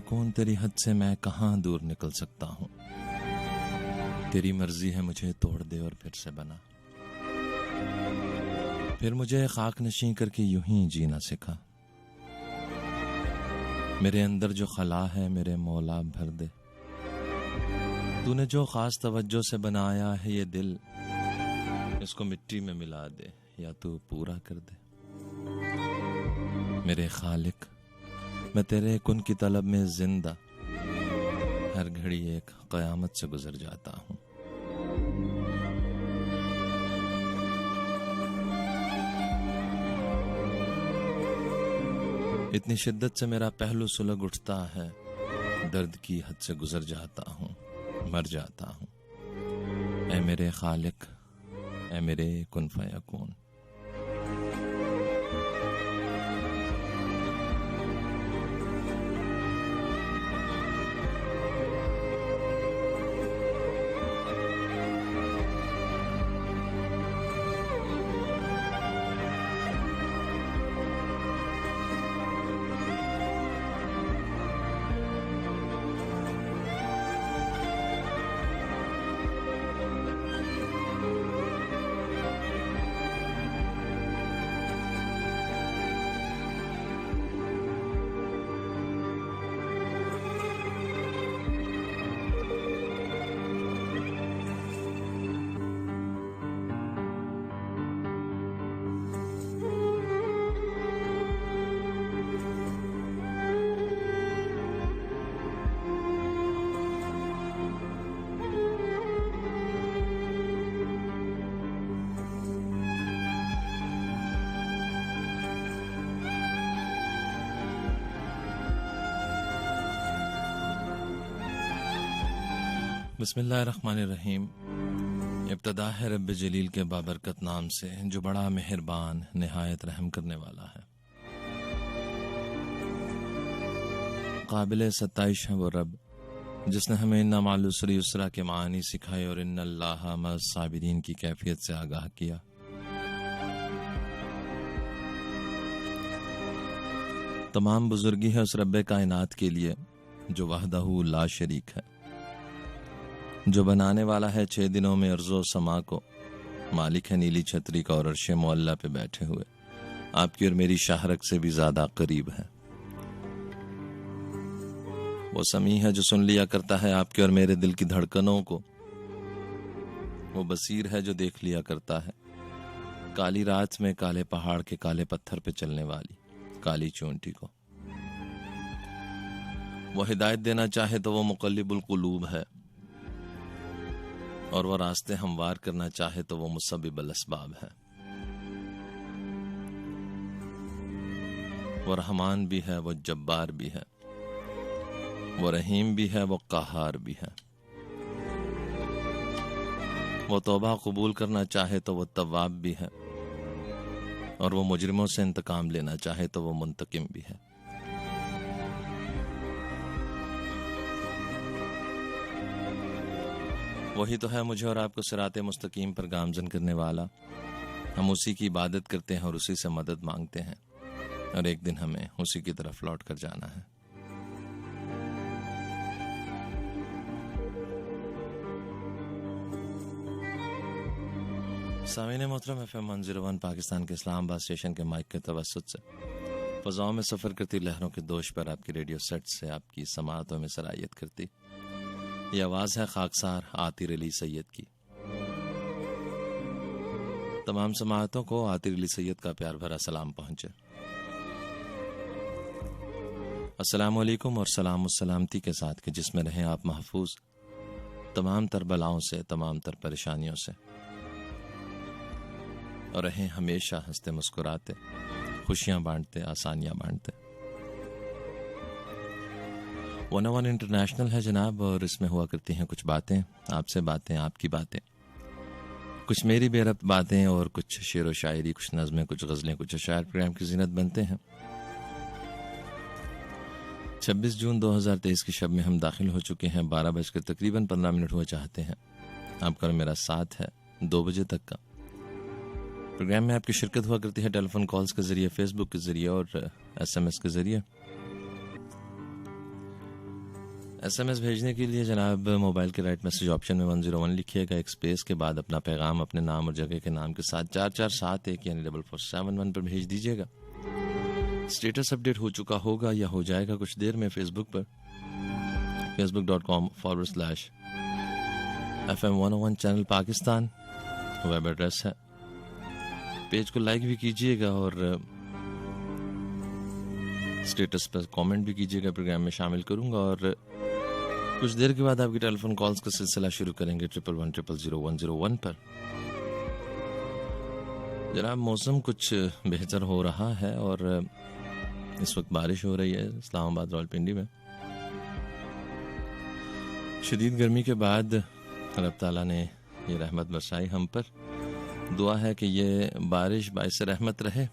कौन तेरी हद से मैं कहाँ दूर निकल सकता हूँ। तेरी मर्जी है मुझे तोड़ दे और फिर से बना, फिर मुझे खाक नशीं करके यूं ही जीना सिखा। मेरे अंदर जो खला है मेरे मौला भर दे, तूने जो खास तवज्जो से बनाया है ये दिल, इसको मिट्टी में मिला दे या तू पूरा कर दे। मेरे खालिक मैं तेरे कुन की तलब में जिंदा, हर घड़ी एक कयामत से गुजर जाता हूँ। इतनी शिद्दत से मेरा पहलू सुलग उठता है, दर्द की हद से गुजर जाता हूँ, मर जाता हूँ। ऐ मेरे खालिक, ऐ मेरे कुन फयकून। बिस्मिल्लाहिर्रहमानिर्रहीम। इब्तदा है रब्बे जलील के बाबरकत नाम से, जो बड़ा मेहरबान निहायत रहम करने वाला है। काबिल सत्ताइश है वो रब जिसने हमें इन्ना मालूसरी उसरा के मानी सिखाए और इन्नल्लाहा मअस साबिरीन की कैफियत से आगाह किया। तमाम बुजुर्गी है उस रब्बे कायनात के लिए जो वहदहू ला शरीक है, जो बनाने वाला है 6 दिनों में अर्ज़ो समा को, मालिक है नीली छतरी का और अर्शे मुअल्ला पे बैठे हुए, आपकी और मेरी शाहरक से भी ज्यादा करीब है। वो समी है जो सुन लिया करता है आपके और मेरे दिल की धड़कनों को, वो बसीर है जो देख लिया करता है काली रात में काले पहाड़ के काले पत्थर पे चलने वाली काली चूंटी को। वो हिदायत देना चाहे तो वो मुक़ल्लिबुल क़ुलूब है, और वो रास्ते हमवार करना चाहे तो वो मुसब्बिबुल अस्बाब है। वो रहमान भी है, वो जब्बार भी है, वो रहीम भी है, वो क़हार भी है। वो तौबा कबूल करना चाहे तो वो तव्वाब भी है, और वो मुजरिमों से इंतकाम लेना चाहे तो वो मुंतकिम भी है। वही तो है मुझे और आपको सिराते मुस्तकीम पर गामजन करने वाला। हम उसी की इबादत करते हैं और उसी से मदद मांगते हैं, और एक दिन हमें उसी की तरफ लौट कर जाना है। सामीन मोहतरम FM 101 पाकिस्तान के इस्लामाबाद स्टेशन के माइक के तवस्सुत से फ़ज़ाओं में सफ़र करती लहरों के दोष पर आपकी रेडियो सेट से आपकी समाअतों में सरायत करती ये आवाज़ है खाकसार आतिर अली सैयद की। तमाम समाअतों को आतिर अली सैयद का प्यार भरा सलाम पहुंचे। अस्सलामु अलैकुम और सलाम सलामती के साथ कि जिसमें रहें आप महफूज तमाम तर बलाओं से, तमाम तर परेशानियों से, और रहें हमेशा हंसते मुस्कुराते, खुशियां बांटते, आसानियां बांटते। 101 इंटरनेशनल है जनाब, और इसमें हुआ करती हैं कुछ बातें, आपसे बातें, आपकी बातें, कुछ मेरी बेरब्त बातें और कुछ शेर व शायरी, कुछ नज़में, कुछ गज़लें, कुछ अशायर प्रोग्राम की ज़ीनत बनते हैं। 26 जून 2023 की शब में हम दाखिल हो चुके हैं। 12 बजकर तकरीबन 15 मिनट हुए चाहते हैं। आपका मेरा साथ है 2 बजे तक का। प्रोग्राम में आपकी शिरकत हुआ करती है टेलीफोन कॉल्स के जरिए, फेसबुक के जरिए और SMS के जरिए। SMS भेजने के लिए जनाब मोबाइल के राइट मैसेज ऑप्शन में 101 लिखिएगा, एक स्पेस के बाद अपना पैगाम अपने नाम और जगह के नाम के साथ 4471 यानी 4471 पर भेज दीजिएगा। स्टेटस अपडेट हो चुका होगा या हो जाएगा कुछ देर में फेसबुक पर, facebook.com/FM101 channel Pakistan web address है। पेज को लाइक भी कीजिएगा और स्टेटस पर कमेंट भी कीजिएगा, प्रोग्राम में शामिल करूंगा। और कुछ देर के बाद आपकी टेलीफोन कॉल्स का सिलसिला शुरू करेंगे 11100101 पर। जनाब मौसम कुछ बेहतर हो रहा है और इस वक्त बारिश हो रही है इस्लामाबाद रावलपिंडी में। शदीद गर्मी के बाद अल्लाह ताला ने ये रहमत बरसाई हम पर। दुआ है कि ये बारिश बाइस रहमत रहे।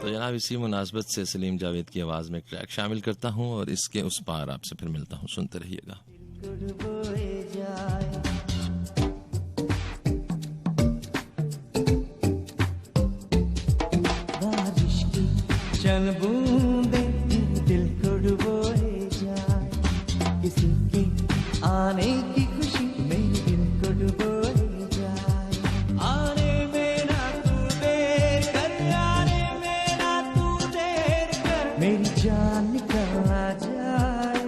तो जनाब इसी मुनासबत से सलीम जावेद की आवाज़ में एक ट्रैक शामिल करता हूँ और इसके उस पार आपसे फिर मिलता हूँ, सुनते रहिएगा। बारिश की चंद बूंदें दिल को डुबोए जाए, किसी के आने की खुशी मेरे दिल को डुबोए जाए। आने में ना तू देर कर, आने में ना तू देर कर, मेरी जान निकल जाए।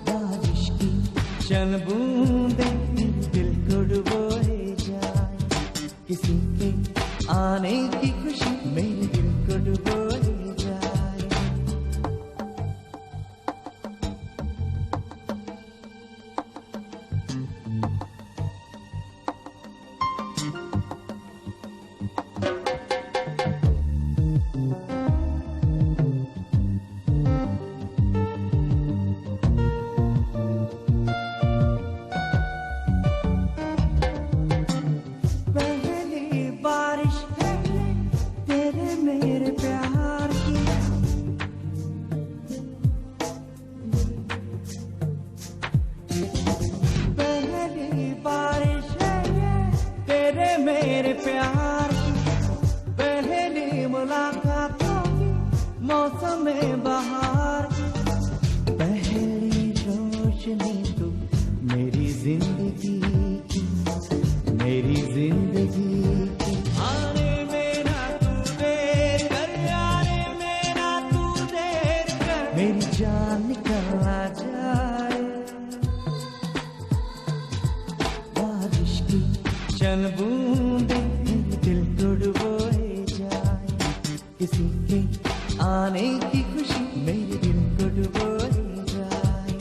बारिश की चंद बूंदें दिल को डुबोए जाए, किसी के आने की खुशी मेरे दिल को डुबोए जाए। पहली बारिश है तेरे मेरे प्यार की, पहली बारिश है तेरे मेरे प्यार की, पहली मुलाकातों की मौसम में बहार की, पहली रोशनी तू मेरी जिंदगी की, मेरी जिंदगी की। आने में ना तू देर कर, आने में ना तू देर कर, मेरी जान निकल जाए। बारिश की चंद बूंदें दिल को डुबोए जाए, किसी के आने की खुशी मेरे दिल को डुबोए जाए।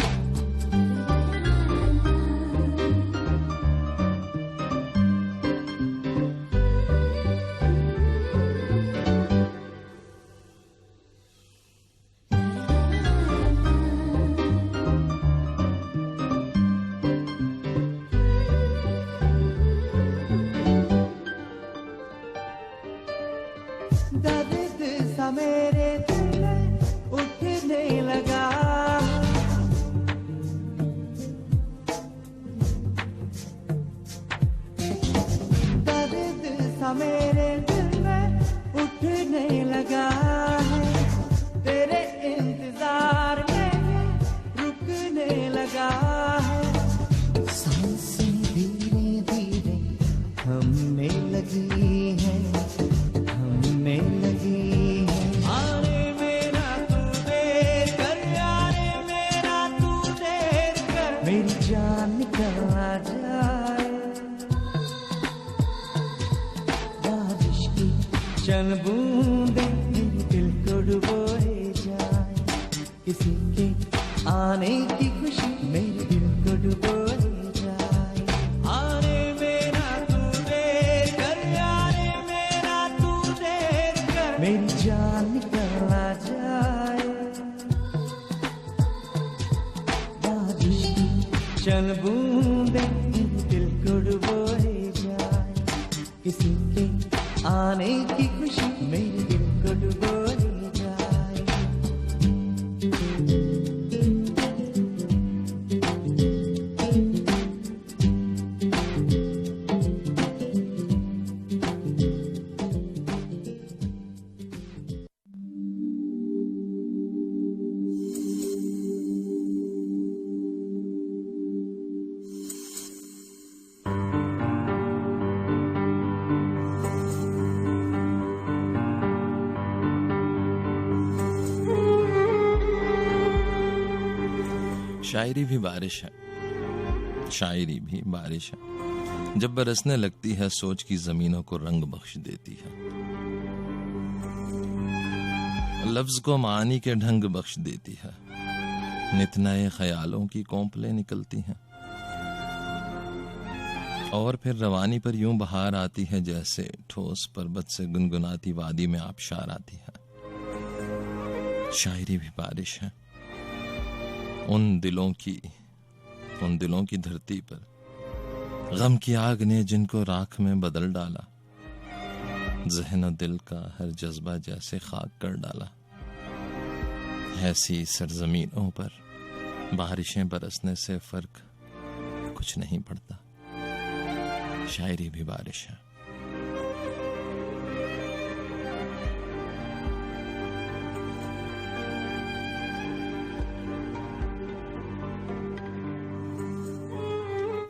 दर्द सा मेरे दिल में उठने लगा, दर्द सा मेरे दिल में उठने लगा है, तेरे इंतजार में रुकने लगा है। सांसें धीरे धीरे थमने लगी हैं, थमने लगी हैं। आने में ना तू देर कर, आने में ना तू देर कर, मेरी जान निकल जाए। बारिश की चंद बूंदें दिल को डुबोए जाए, किसी के आने की खुशी मेरे दिल को डुबोए जाए। आने में ना तू देर कर, आने में ना तू देर कर, मेरी जान निकल जाए। बारिश की चंद बूंदें दिल को डुबोए जाए, किसी के आने की खुशी मेरे दिल को डुबोए जाए। शायरी भी बारिश है, शायरी भी बारिश है। जब बरसने लगती है सोच की जमीनों को रंग बख्श देती है, लफ्ज को मानी के ढंग बख्श देती है। नित नए ख्यालों की कोंपलें निकलती हैं और फिर रवानी पर यूं बहार आती है जैसे ठोस पर्वत से गुनगुनाती वादी में आबशार आती है। शायरी भी बारिश है। उन दिलों की धरती पर गम की आग ने जिनको राख में बदल डाला, ज़हन और दिल का हर जज्बा जैसे खाक कर डाला। ऐसी सरजमीनों पर बारिशें बरसने से फर्क कुछ नहीं पड़ता। शायरी भी बारिश है।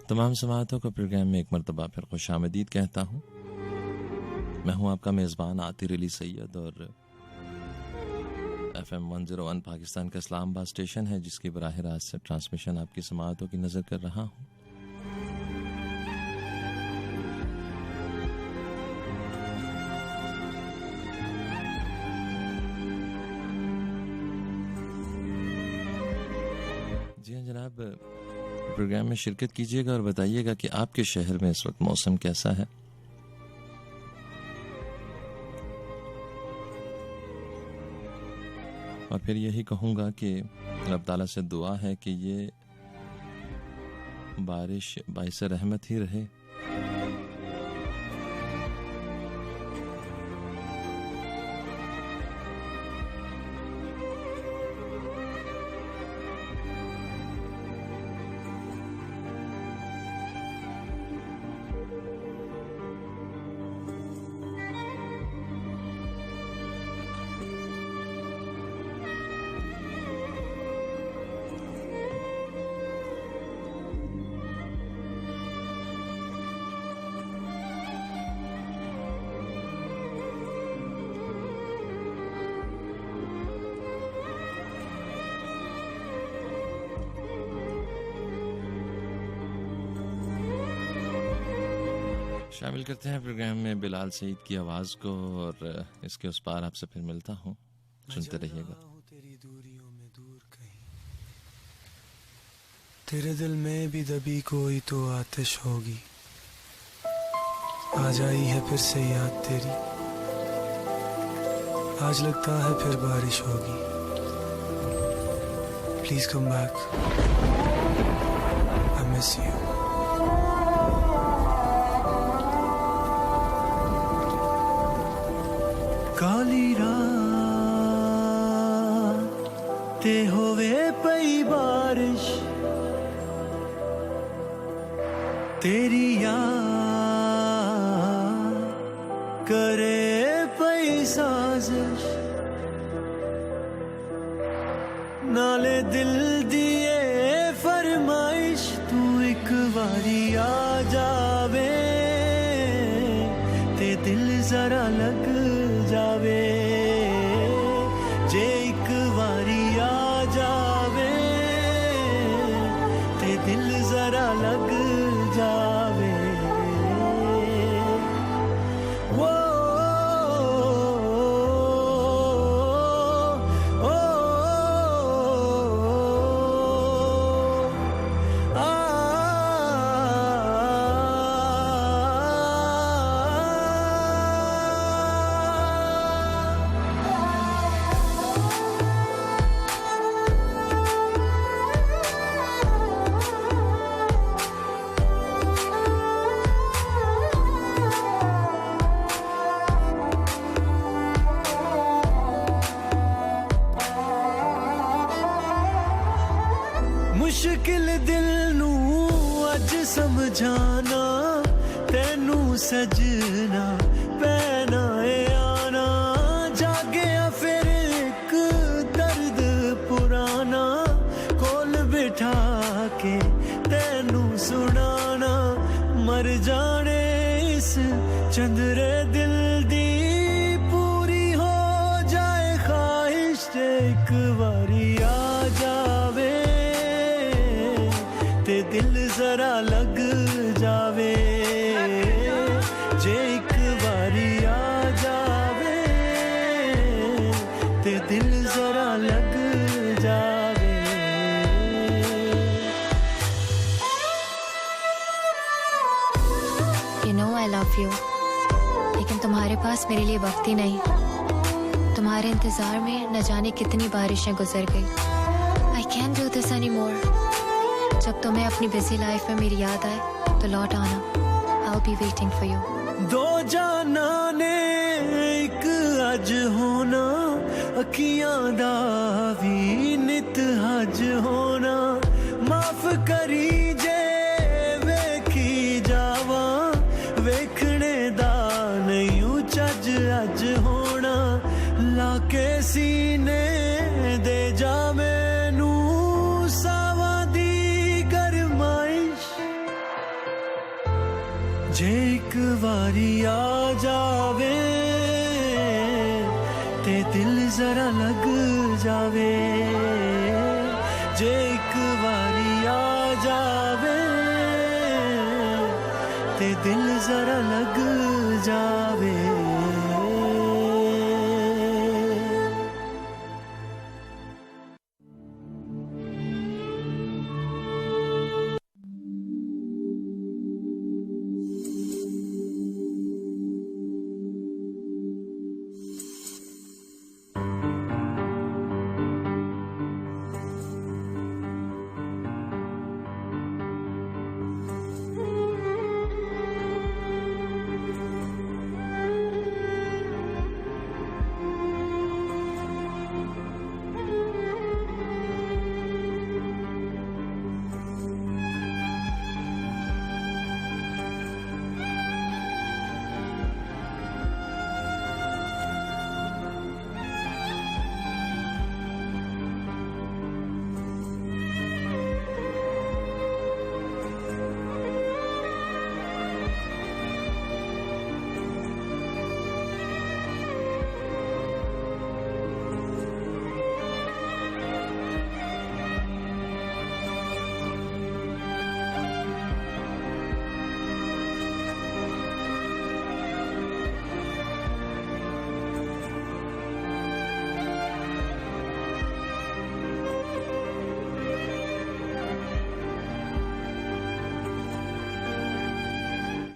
तमाम समाअतों को प्रोग्राम में एक मरतबा फिर खुशामदीद कहता हूँ। मैं हूँ आपका मेज़बान आतिर अली सैयद और FM 101 पाकिस्तान का इस्लामाबाद स्टेशन है जिसकी बराह रास्त से ट्रांसमिशन आपकी समाअतों की नज़र कर रहा हूँ। जी हाँ जनाब, प्रोग्राम में शिरकत कीजिएगा और बताइएगा कि आपके शहर में इस वक्त मौसम कैसा है। और फिर यही कहूँगा कि रब ताला से दुआ है कि ये बारिश बाइस रहमत ही रहे। शामिल करते हैं प्रोग्राम में बिलाल सईद की आवाज को और इसके उस पार आपसे फिर मिलता हूँ। सुनते रहिएगा। तेरी दूरियों में दूर कहीं, तेरे दिल में भी दबी कोई तो आतिश होगी। आज आई है फिर से याद तेरी, आज लगता है फिर बारिश होगी। Please come back, I miss you. काली रात ते होवे पई बारिश, तेरी याद करे पई साजिश। नाले दिल दिए फरमाइश, तू एक बारी आ जावे ते दिल जरा लग जावे। जे एक बारी आ जावे ते दिल जरा लग जावे। वो मुश्किल दिल नू अज समझाना, तेनू सजना पैना ए आना। जागया फिर एक दर्द पुराना, कोल बिठा के तेनू सुनाना। मर जाने इस चंद्रे दिल दी, पूरी हो जाए ख्वाहिश। एक बारी आ जावे लव यू, लेकिन तुम्हारे पास मेरे लिए वक्त ही नहीं। तुम्हारे इंतजार में न जाने कितनी बारिशें गुजर गई। I can't do this anymore. जब तुम्हें अपनी बिजी लाइफ में मेरी याद आए तो लौट आना। I'll be waiting for you. दो जाना ने एक अज होना, अखियां दा भी नित हज होना। माफ करी जे वेखी जावा, वेखने दा नहीं चज अज होना। लाके सीने दे जा मैनू सावा दी गरमाइश, जे एक वारी आ जावे ते दिल जरा लग जावे। जे एक वारी आ जावे ते दिल जरा लग जावे।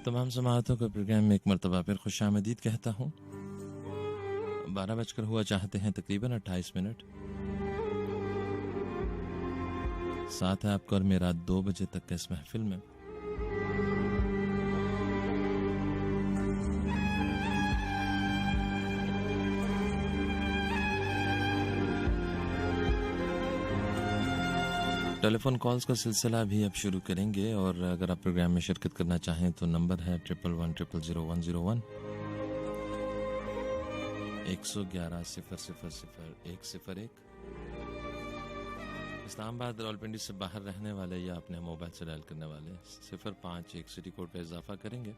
तमाम समाअतों को प्रोग्राम में एक मरतबा फिर खुशामदीद कहता हूँ। 12 बजकर हुआ चाहते हैं तकरीबन 28 मिनट। साथ है आपका और मेरा 2 बजे तक का इस महफिल में। टेलीफोन कॉल्स का सिलसिला भी अब शुरू करेंगे और अगर आप प्रोग्राम में शिरकत करना चाहें तो नंबर है 11100101 111-000-101। इस्लामाबाद रावलपिंडी से बाहर रहने वाले या अपने मोबाइल से डायल करने वाले 051 सिटी कोड का इजाफा करेंगे।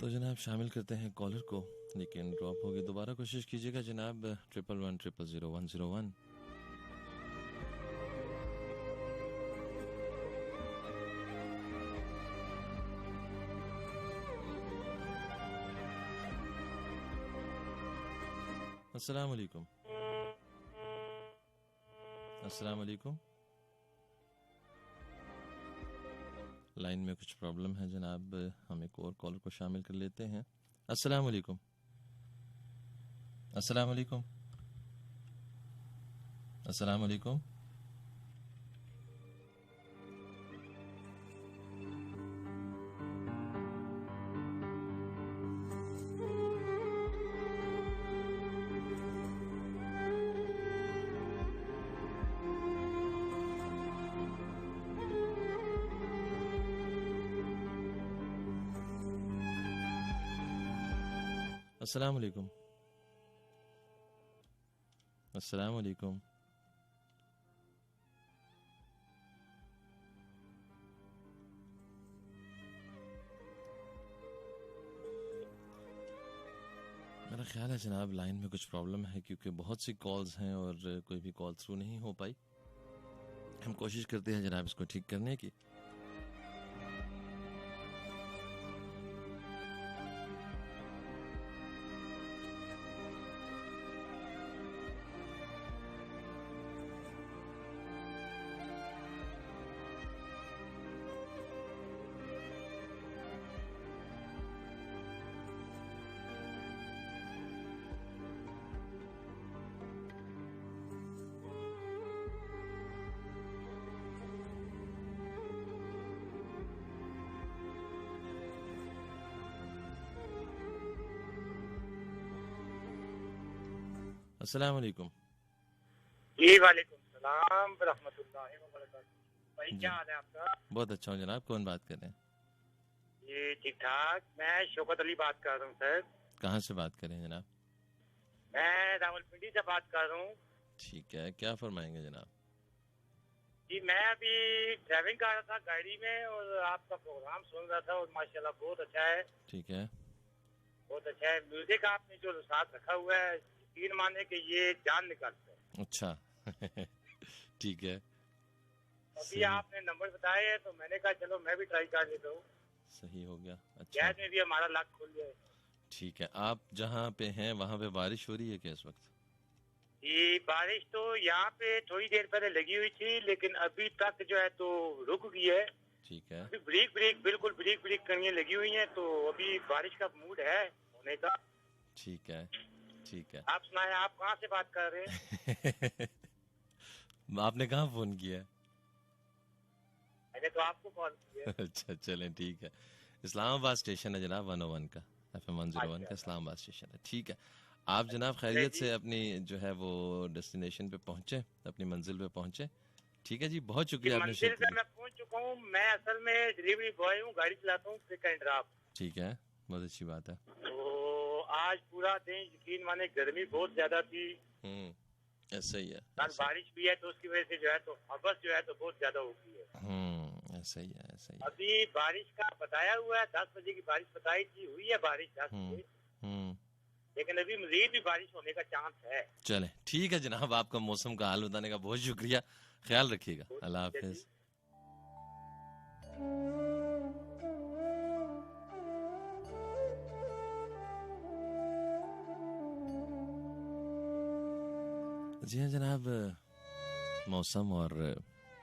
तो जनाब शामिल करते हैं कॉलर को, लेकिन ड्रॉप होगी। दोबारा कोशिश कीजिएगा जनाब 11100101। अस्सलाम वालेकुम। अस्सलाम वालेकुम। लाइन में कुछ प्रॉब्लम है जनाब, हम एक और कॉलर को शामिल कर लेते हैं। अस्सलाम वालेकुम। अस्सलाम वालेकुम। अस्सलाम वालेकुम। अस्सलाम वालेकुम। अस्सलाम वालेकुम। मेरा ख्याल है जनाब लाइन में कुछ प्रॉब्लम है, क्योंकि बहुत सी कॉल्स हैं और कोई भी कॉल थ्रू नहीं हो पाई। हम कोशिश करते हैं जनाब इसको ठीक करने की। अस्सलाम वालेकुम। जी वालेकुम सलाम रहमतुल्लाहि व बरकातहू। भाई क्या हाल है आपका? बहुत अच्छा हूँ जनाब। कौन बात कर रहे हैं? ये ठीक ठाक। मैं शौकत अली बात कर रहा हूँ सर। कहाँ से बात कर रहे हैं जनाब? मैं रावलपिंडी से बात कर रहा हूँ। ठीक है, क्या फरमाएंगे जनाब? जी मैं अभी ड्राइविंग कर रहा था गाड़ी में और आपका प्रोग्राम सुन रहा था और माशाल्लाह बहुत अच्छा है। ठीक है। बहुत अच्छा है। म्यूजिक आपने जो साथ रखा हुआ है, यकीन माने कि ये जान निकालता है। अच्छा ठीक है। अभी आपने नंबर बताए हैं तो मैंने कहा चलो मैं भी ट्राई कर लेता हूँ। सही हो गया। अच्छा, गैस में भी हमारा लक खुल जाए। ठीक है। आप जहाँ पे हैं वहाँ पे बारिश हो रही है क्या इस वक्त? ये बारिश तो यहाँ पे थोड़ी देर पहले लगी हुई थी, लेकिन अभी तक जो है तो रुक गई है। ठीक है। अभी बिल्कुल ब्रेक करनी लगी हुई है, तो अभी बारिश का मूड है होने का। ठीक है। ठीक है। आप सुनाए, आप कहाँ से बात कर रहे हैं? आपने कहाँ फोन किया है? मैंने तो आपको कॉल किया। अच्छा चलें, ठीक है। इस्लामाबाद स्टेशन है जनाब 101 का, FM 101 का इस्लामाबाद स्टेशन है। ठीक है। आप जनाब खैरियत से अपनी जो है वो डेस्टिनेशन पे पहुंचे, अपनी मंजिल पे पहुंचे। ठीक है जी, बहुत शुक्रिया आपने मंजिल शेयर पे किया। मैं पहुंच चुका हूँ। मैं असल में डिलीवरी बॉय हूँ, गाड़ी चलाता हूँ पिक एंड ड्रॉप। ठीक है, बहुत अच्छी बात है। तो आज पूरा दिन यकीन माने गर्मी बहुत ज्यादा थी। ऐसा ही है। कल बारिश भी है तो उसकी वजह से जो है तो हवस जो है तो बहुत ज्यादा हो गई है। ऐसा ही है, ऐसा ही है। अभी बारिश का बताया हुआ है, 10 बजे की बारिश बताई थी, हुई है बारिश 10 बजे, लेकिन अभी मजीद भी बारिश होने का चांस है। चले ठीक है जनाब, आपका मौसम का हाल बताने का बहुत शुक्रिया। ख्याल रखिएगा। अल्लाह हाफिज। जी हाँ जनाब, मौसम और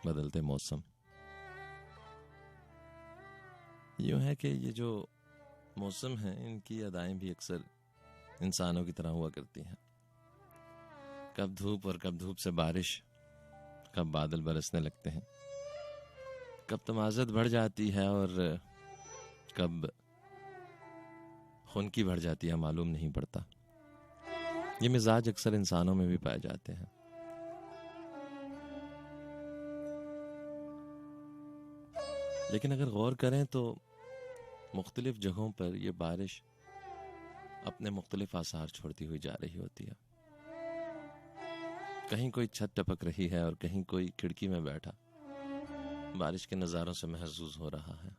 बदलते मौसम, यूं है कि ये जो मौसम है इनकी अदाएं भी अक्सर इंसानों की तरह हुआ करती हैं। कब धूप और कब धूप से बारिश, कब बादल बरसने लगते हैं, कब तमाज़त बढ़ जाती है और कब खुनकी बढ़ जाती है, मालूम नहीं पड़ता। ये मिजाज अक्सर इंसानों में भी पाए जाते हैं। लेकिन अगर गौर करें तो मुख्तलिफ जगहों पर यह बारिश अपने मुख्तलिफ आसार छोड़ती हुई जा रही होती है। कहीं कोई छत टपक रही है और कहीं कोई खिड़की में बैठा बारिश के नज़ारों से महसूस हो रहा है।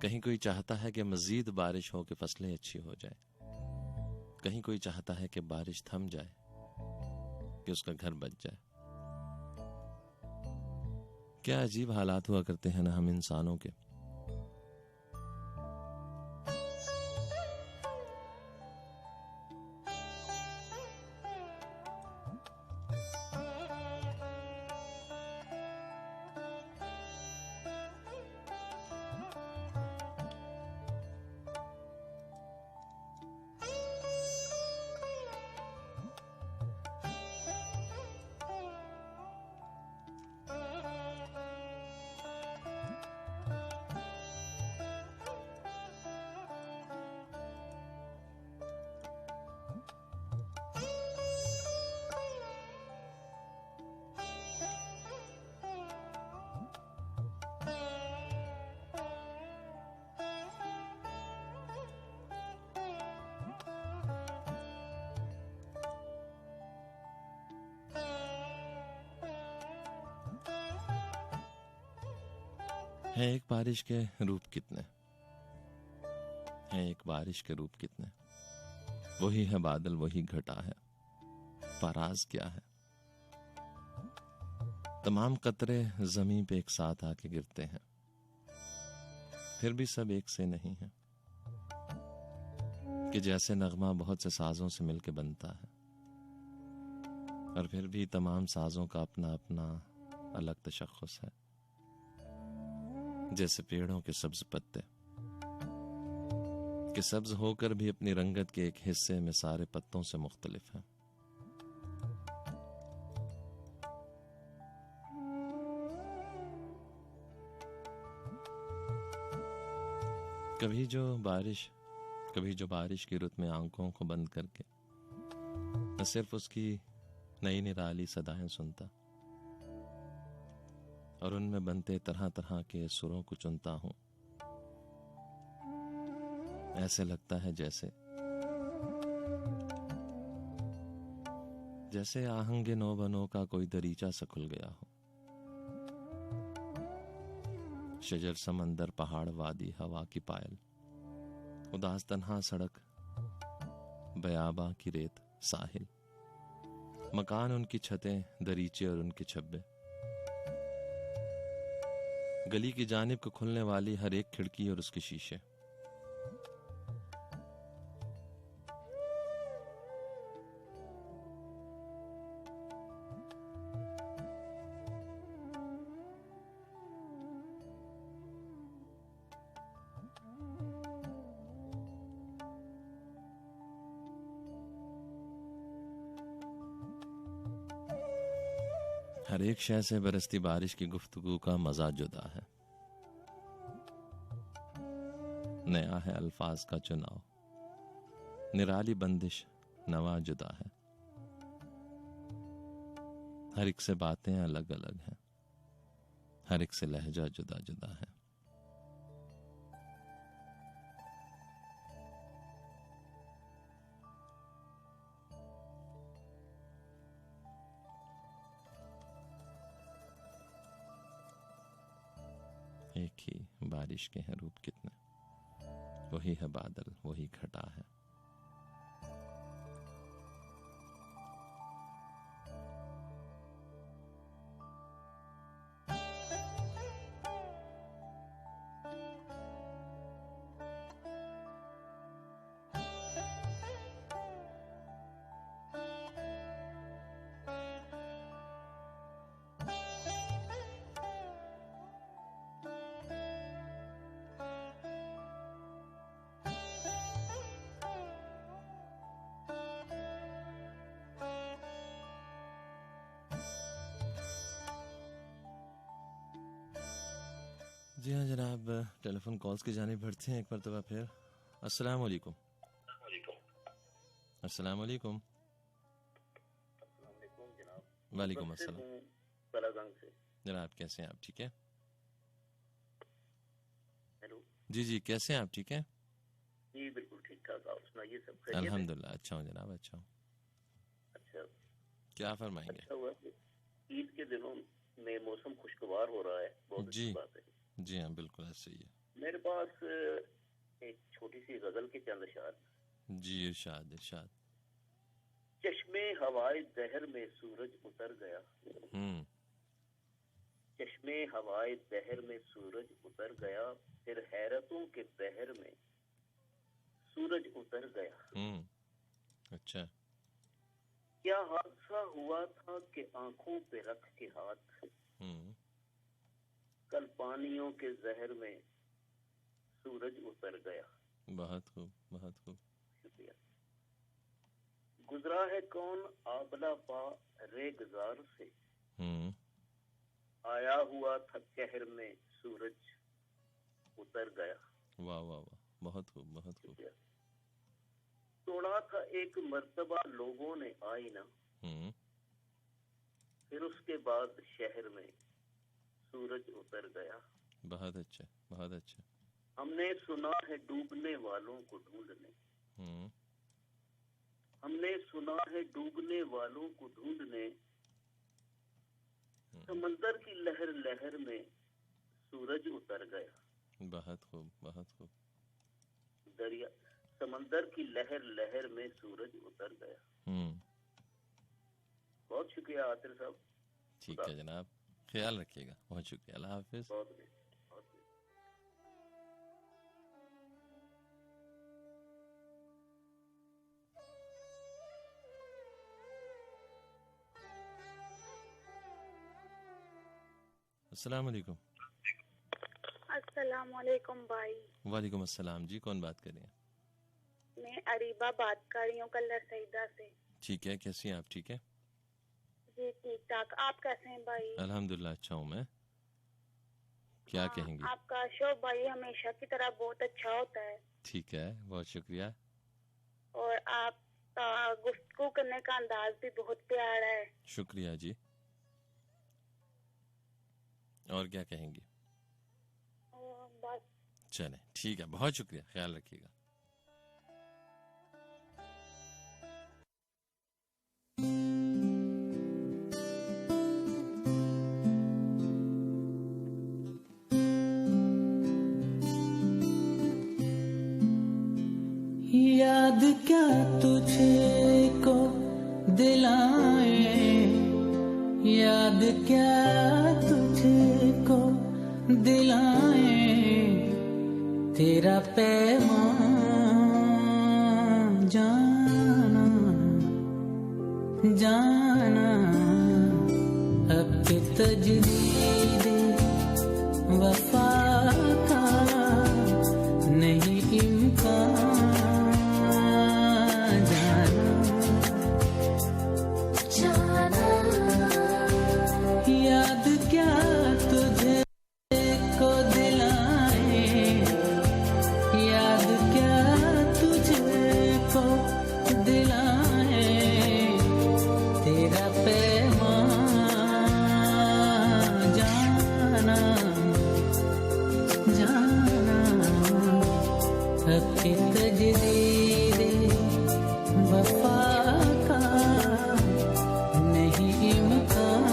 कहीं कोई चाहता है कि मजीद बारिश हो कि फसलें अच्छी हो जाए, कहीं कोई चाहता है कि बारिश थम जाए कि उसका घर बच जाए। क्या अजीब हालात हुआ करते हैं ना हम इंसानों के। है एक बारिश के रूप कितने, है एक बारिश के रूप कितने, वही है बादल वही घटा है, फराज क्या है। तमाम कतरे जमीन पे एक साथ आके गिरते हैं, फिर भी सब एक से नहीं है। कि जैसे नगमा बहुत से साजों से मिलके बनता है, और फिर भी तमाम साजों का अपना अपना अलग तशख्खुस है। जैसे पेड़ों के सब्ज पत्ते कि सब्ज होकर भी अपनी रंगत के एक हिस्से में सारे पत्तों से मुख्तलिफ है। कभी जो बारिश की रुत में आंखों को बंद करके मैं सिर्फ उसकी नई निराली सदाएं सुनता और उनमें बनते तरह तरह के सुरों को चुनता हूं, ऐसे लगता है जैसे आहंगे नो बनो का कोई दरीचा सा खुल गया हो। शजर समंदर पहाड़ वादी हवा की पायल, उदास तन्हा सड़क बयाबा की रेत साहिल, मकान उनकी छतें दरीचे और उनके छब्बे, गली की जानिब को खुलने वाली हर एक खिड़की और उसके शीशे। हर एक शय से बरसती बारिश की गुफ्तगू का मजा जुदा है। नया है अल्फाज का चुनाव, निराली बंदिश नवा जुदा है। हर एक से बातें अलग अलग हैं, हर एक से लहजा जुदा जुदा है। एक ही बारिश के हैं रूप कितने, वही है बादल वही घटा है। जी हाँ जनाब, टेलीफोन कॉल्स की जानिब बढ़ते हैं एक मरतबा फिर। अस्सलाम वालेकुम। अस्सलाम वालेकुम। वालेकुम अस्सलाम। जनाब कैसे हैं आप, ठीक है? हेलो जी जी, कैसे हैं आप, ठीक है? जी बिल्कुल ठीक ठाक, आप सुनाइए, सब खैरियत है? अल्हम्दुलिल्लाह अच्छा हूँ जनाब, अच्छा हूँ। अच्छा, क्या फरमाएंगे? अच्छा हुआ कि ईद के दिनों में मौसम खुशगवार हो रहा है, बहुत जी अच्छी बात है। जी हाँ बिल्कुल ऐसे ही है। मेरे पास एक छोटी सी गजल के चंद अशार। जी इरशाद इरशाद। चश्मे हवाए दहर में सूरज उतर गया, चश्मे हवाए दहर में सूरज उतर गया, फिर हैरतों के बहर में सूरज उतर गया। अच्छा। क्या हादसा हुआ था कि आंखों पे रख के हाथ, कल पानियों के जहर में सूरज उतर गया। बहुत खूब बहुत खूब, शुक्रिया। गुजरा है कौन आबला पा रेगजार से, आया हुआ था कहर में सूरज उतर गया। वाह वाह वाह, बहुत खूब बहुत खूब। तोड़ा था एक मर्तबा लोगों ने आईना, फिर उसके बाद शहर में सूरज उतर गया। बहुत अच्छा बहुत अच्छा। हमने सुना है डूबने वालों को ढूंढने, हमने सुना है डूबने वालों को ढूंढने, समंदर की लहर लहर में सूरज उतर गया। बहुत खूब, बहुत खूब। दरिया समंदर की लहर लहर में सूरज उतर गया। बहुत शुक्रिया आतिर साहब। ठीक है जनाब, ख्याल रखिएगा। बहुत शुक्रिया, अल्लाह हाफिज। बहुत अस्सलाम वालेकुम। अस्सलाम वालेकुम भाई। वालेकुम अस्सलाम जी, कौन बात कर रही हैं? मैं अरीबा बात कर रही हूँ कल्लर सईदा से। ठीक है, कैसी हैं आप? ठीक है जी, ठीक ठाक। आप कैसे हैं भाई? अल्हम्दुलिल्लाह अच्छा हूँ मैं। क्या कहेंगे? आपका शो भाई हमेशा की तरह बहुत अच्छा होता है। ठीक है, बहुत शुक्रिया। और आपका गुफ्तगू करने का अंदाज भी बहुत प्यारा है। शुक्रिया जी। और क्या कहेंगी? बस चले, ठीक है, बहुत शुक्रिया, ख्याल रखिएगा। याद क्या तुझको दिलाए, याद क्या तुझको दिलाए, तेरा पैगाम जाना जाना, अब के तजदीद वफा का नहीं इम्कान, याद क्या तुझे को दिलाए, याद क्या तुझे को दिलाए, तेरा पैगाम जाना जाना, अब के तजदीद वफा का नहीं इम्कान,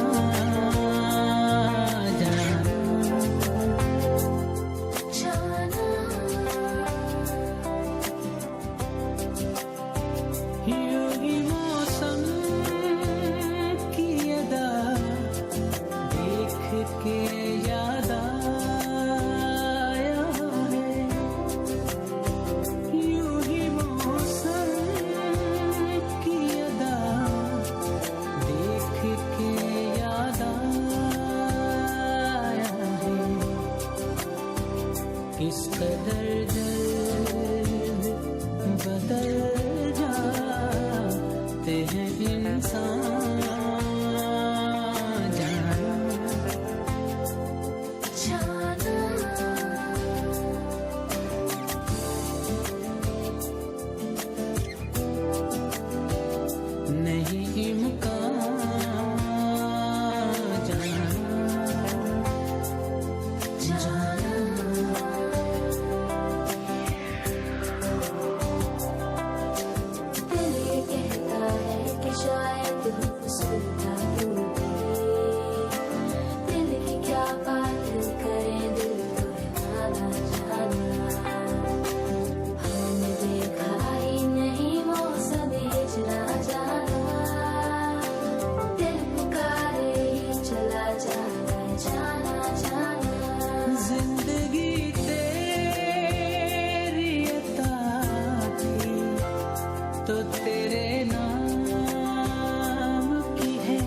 किस कदर दर्द बदल जाते हैं इंसान, नहीं इम्कान जाना, दिल ये कहता है कि शायद सुनता तू भी, दिल की क्या बात करे, दिल तो है जाना जाना, हमने देखा ही नहीं मौसम हिजरा जाना, दिल पुकारे ही चला जाना जाना जाना, जिंदगी तेरी अता थी तो तेरे नाम की है,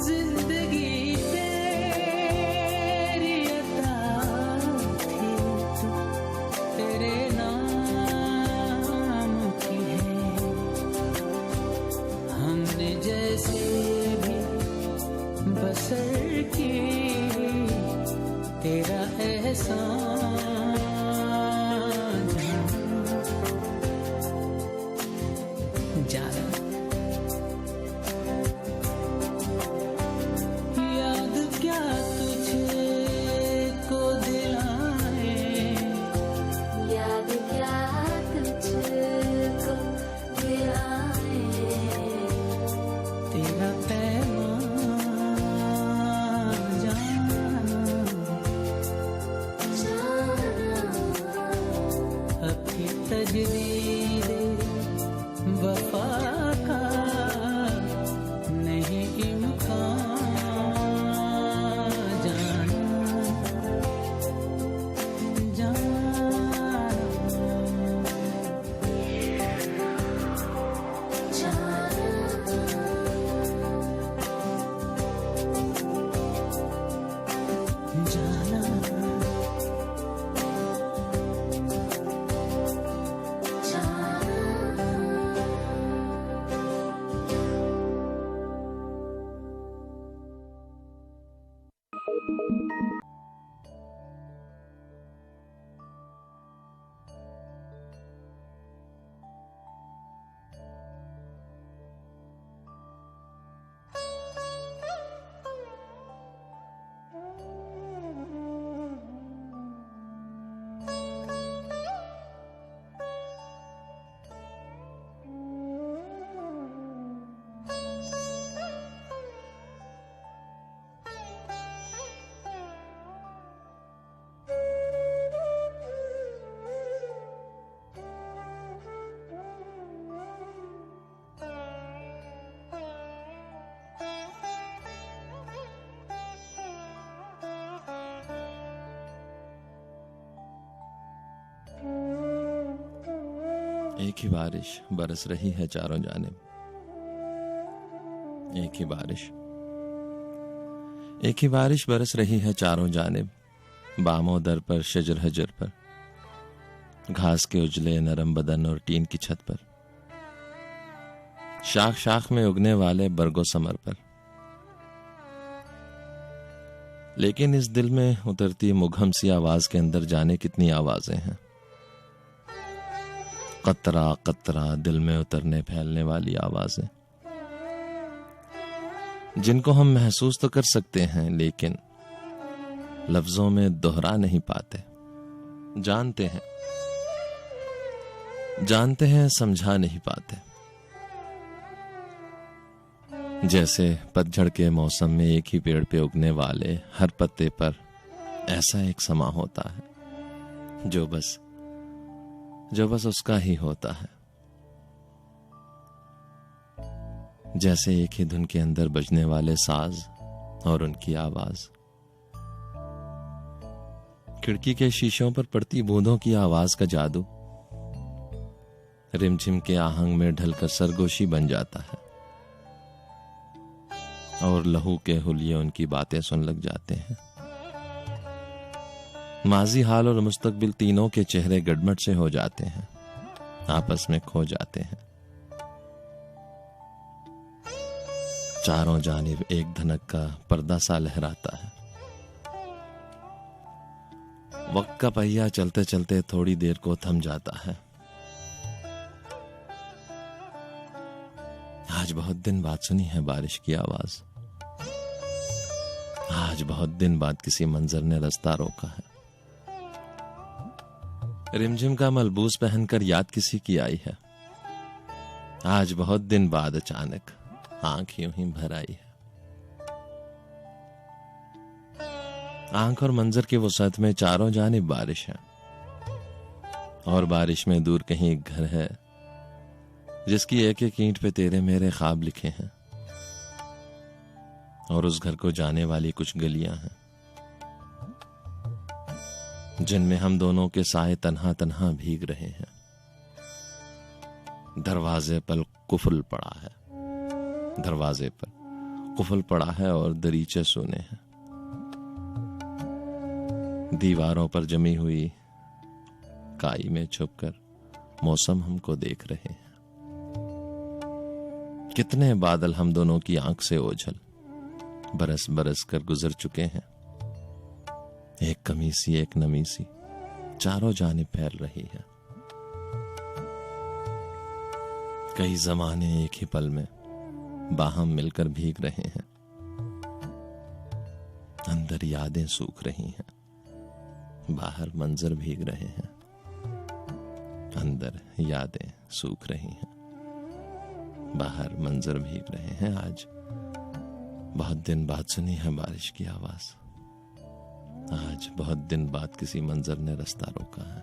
जिंदगी तेरी अता थी तो तेरे नाम की है, हमने जैसे भी बसर की तेरा एहसान दे वफा का नहीं इम्कान जाना एक ही बारिश बरस रही है चारों जानिब, एक ही बारिश बरस रही है चारों जानिब, बामों दर पर शजर हजर पर, घास के उजले नरम बदन और टीन की छत पर, शाख शाख में उगने वाले बरगो समर पर। लेकिन इस दिल में उतरती मुघम सी आवाज के अंदर जाने कितनी आवाजें हैं, कतरा कतरा दिल में उतरने फैलने वाली आवाजें, जिनको हम महसूस तो कर सकते हैं लेकिन लफ्जों में दोहरा नहीं पाते। जानते हैं समझा नहीं पाते। जैसे पतझड़ के मौसम में एक ही पेड़ पे उगने वाले हर पत्ते पर ऐसा एक समा होता है जो बस उसका ही होता है। जैसे एक ही धुन के अंदर बजने वाले साज और उनकी आवाज, खिड़की के शीशों पर पड़ती बूंदों की आवाज का जादू रिमझिम के आहंग में ढलकर सरगोशी बन जाता है और लहू के हुलिये उनकी बातें सुन लग जाते हैं। माजी, हाल और मुस्तकबिल तीनों के चेहरे गड़मट से हो जाते हैं, आपस में खो जाते हैं। चारों जानिब एक धनक का पर्दा सा लहराता है। वक्त का पहिया चलते चलते थोड़ी देर को थम जाता है। आज बहुत दिन बाद सुनी है बारिश की आवाज, आज बहुत दिन बाद किसी मंजर ने रास्ता रोका है। रिमझिम का मलबूस पहनकर याद किसी की आई है। आज बहुत दिन बाद अचानक आंख यूं ही भर आई है। आंख और मंजर की वसअत में चारों जानिब बारिश है और बारिश में दूर कहीं एक घर है जिसकी एक एक ईंट पे तेरे मेरे ख्वाब लिखे हैं और उस घर को जाने वाली कुछ गलियां हैं जिनमें हम दोनों के साए तन्हा तन्हा भीग रहे हैं। दरवाजे पर कुफल पड़ा है और दरीचे सुने हैं। दीवारों पर जमी हुई काई में छुपकर मौसम हमको देख रहे हैं। कितने बादल हम दोनों की आंख से ओझल बरस बरस कर गुजर चुके हैं। एक कमी सी एक नमी सी चारों जानिब फैल रही है। कई जमाने एक ही पल में बाहम मिलकर भीग रहे हैं। अंदर यादें सूख रही हैं, बाहर मंजर भीग रहे हैं। अंदर यादें सूख रही हैं, बाहर मंजर भीग रहे हैं। आज बहुत दिन बाद सुनी है बारिश की आवाज, आज बहुत दिन बाद किसी मंजर ने रास्ता रोका है।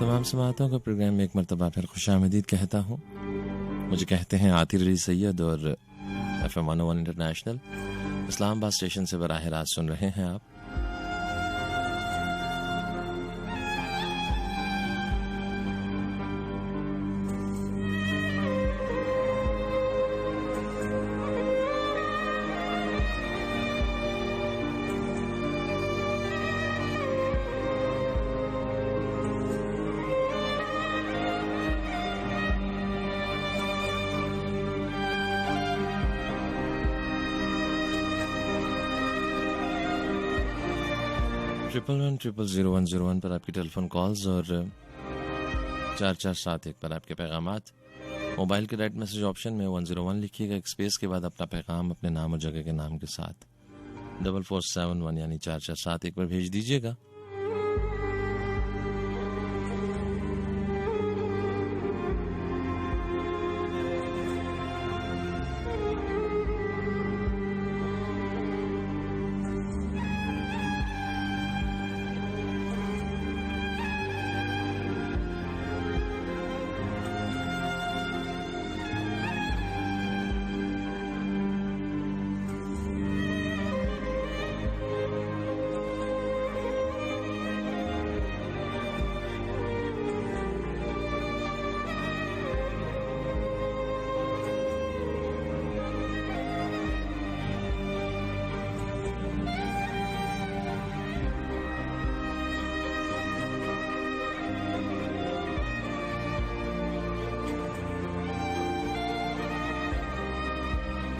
तमाम समातों को प्रोग्राम में एक मरतबा फिर खुशामदीद कहता हूँ। मुझे कहते हैं आतिर अली सैयद और FM 101 इंटरनेशनल इस्लामाबाद स्टेशन से बराह रास्त सुन रहे हैं आप। ट्रिपल 0101 पर आपकी टेलीफोन कॉल्स और 4471 पर आपके पैगामात। मोबाइल के राइट मैसेज ऑप्शन में 101 लिखिएगा, एक स्पेस के बाद अपना पैगाम अपने नाम और जगह के नाम के साथ 4471 यानी 4471 पर भेज दीजिएगा।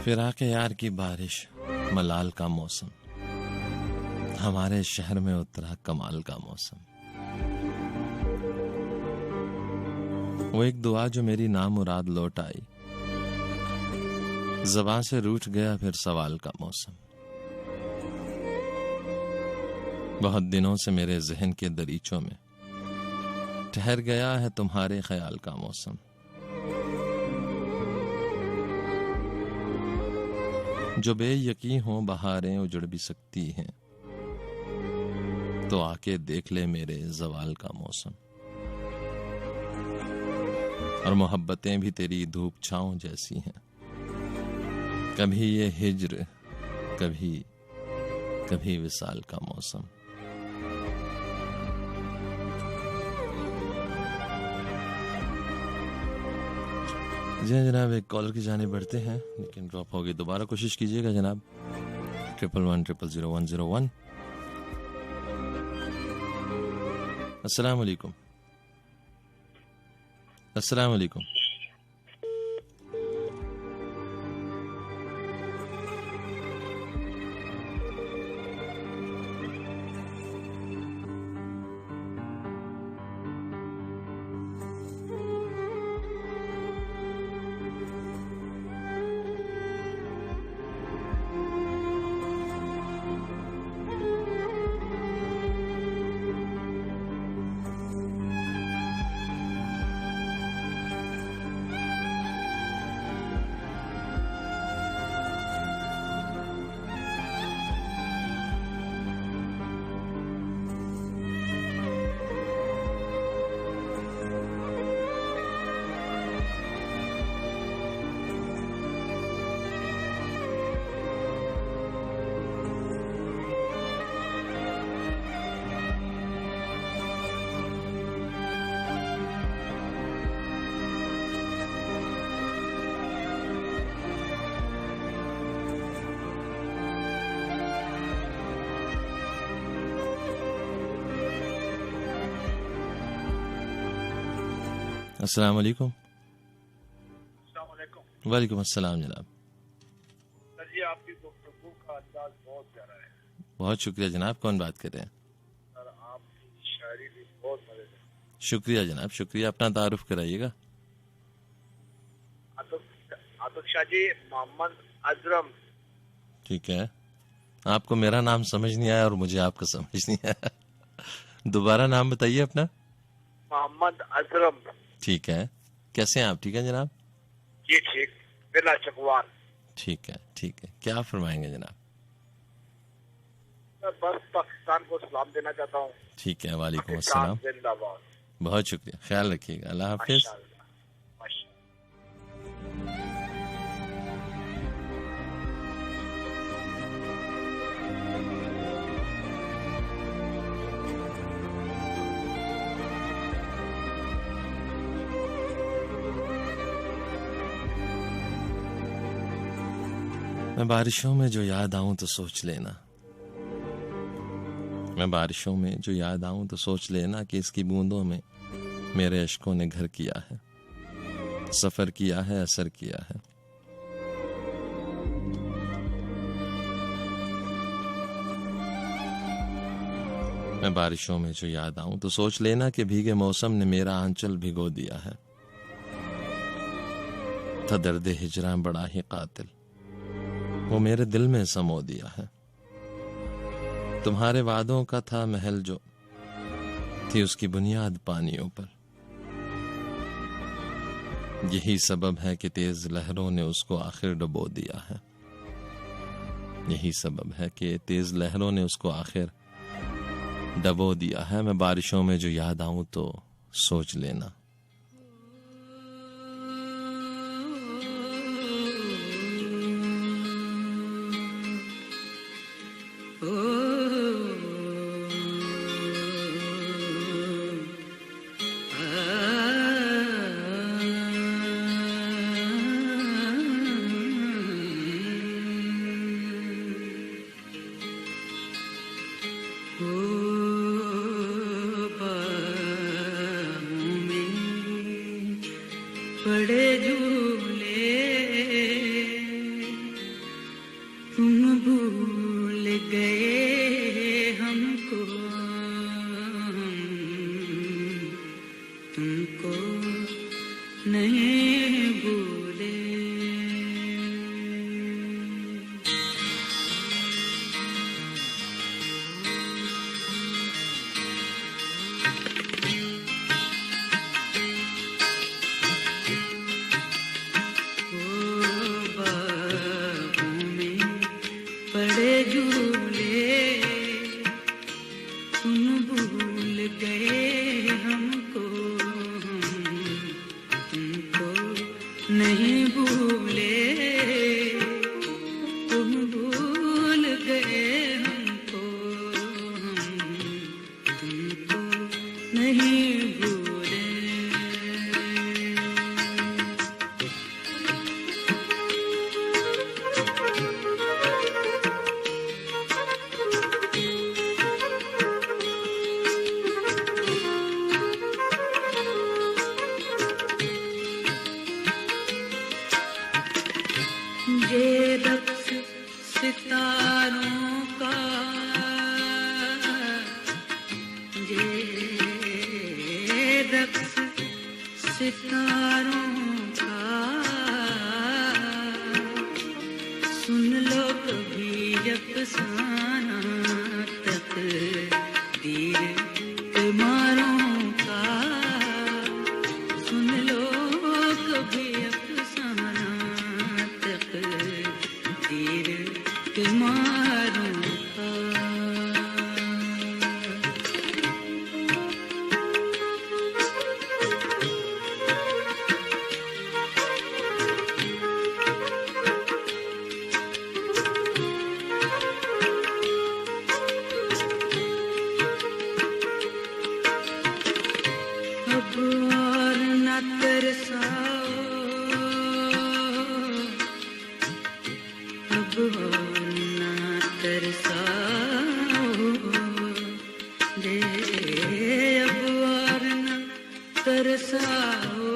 फिराके यार की बारिश, मलाल का मौसम, हमारे शहर में उतरा कमाल का मौसम। वो एक दुआ जो मेरी नामुराद लौट आई, ज़बां से रूठ गया फिर सवाल का मौसम। बहुत दिनों से मेरे जहन के दरीचों में ठहर गया है तुम्हारे ख्याल का मौसम। जो बेयकीन हो बहारें उजड़ भी सकती हैं, तो आके देख ले मेरे जवाल का मौसम। और मोहब्बतें भी तेरी धूप छांव जैसी हैं, कभी ये हिज्र कभी कभी विसाल का मौसम। जी जनाब, एक कॉलर की जाने बढ़ते हैं लेकिन ड्रॉप हो गई, दोबारा कोशिश कीजिएगा जनाब। 11100101। अस्सलाम वालेकुम। अस्सलाम वालेकुम। अस्सलाम वालेकुम। वालेकुम अस्सलाम जनाब। सर जी, आपकी गुफ्तगू का अंदाज बहुत प्यारा है। बहुत शुक्रिया जनाब। कौन बात कर रहे हैं? सर आपकी शायरी भी बहुत मजेदार। शुक्रिया जनाब, शुक्रिया। अपना तारुफ कराइएगा। आतिक शाह जी, मोहम्मद अजरम। ठीक है, आपको मेरा नाम समझ नहीं आया और मुझे आपका समझ नहीं आया। दोबारा नाम बताइए अपना। मोहम्मद अजरम। ठीक है, कैसे हैं आप? ठीक है जनाब जी, ठीक, बिला चकवान। ठीक है, ठीक है। क्या फरमाएंगे जनाब? मैं बस पाकिस्तान को सलाम देना चाहता हूँ। ठीक है, वालेकुम अस्सलाम। जिंदाबाद। बहुत शुक्रिया, ख्याल रखिएगा, अल्लाह हाफिज। मैं बारिशों में जो याद आऊं तो सोच लेना, मैं बारिशों में जो याद आऊं तो सोच लेना कि इसकी बूंदों में मेरे अश्कों ने घर किया है, सफर किया है, असर किया है। मैं बारिशों में जो याद आऊं तो सोच लेना कि भीगे मौसम ने मेरा आंचल भिगो दिया है। था दर्द हिजरां बड़ा ही कातिल, वो मेरे दिल में समो दिया है। तुम्हारे वादों का था महल जो थी उसकी बुनियाद पानियों पर। यही सबब है कि तेज लहरों ने उसको आखिर डुबो दिया है। यही सबब है कि तेज लहरों ने उसको आखिर डबो दिया है। मैं बारिशों में जो याद आऊं तो सोच लेना। बड़े झूले तुम भूल गए हमको, तुमको नहीं भूले। बड़े झूले तुम भूल गए हमको, तुमको नहीं भूले। तुम भूल गए हमको, तुमको नहीं भूले। ये रक्स सितारों का, ये रक्स सितारों का, सुन लो कभी अफसाना तकदीर तुम्हारों का। सुन लो कभी अफसाना तकदीर तुम्हारों का। अब और न तरसाओ, अब और न तरसाओ दे, अब और न तरसाओ।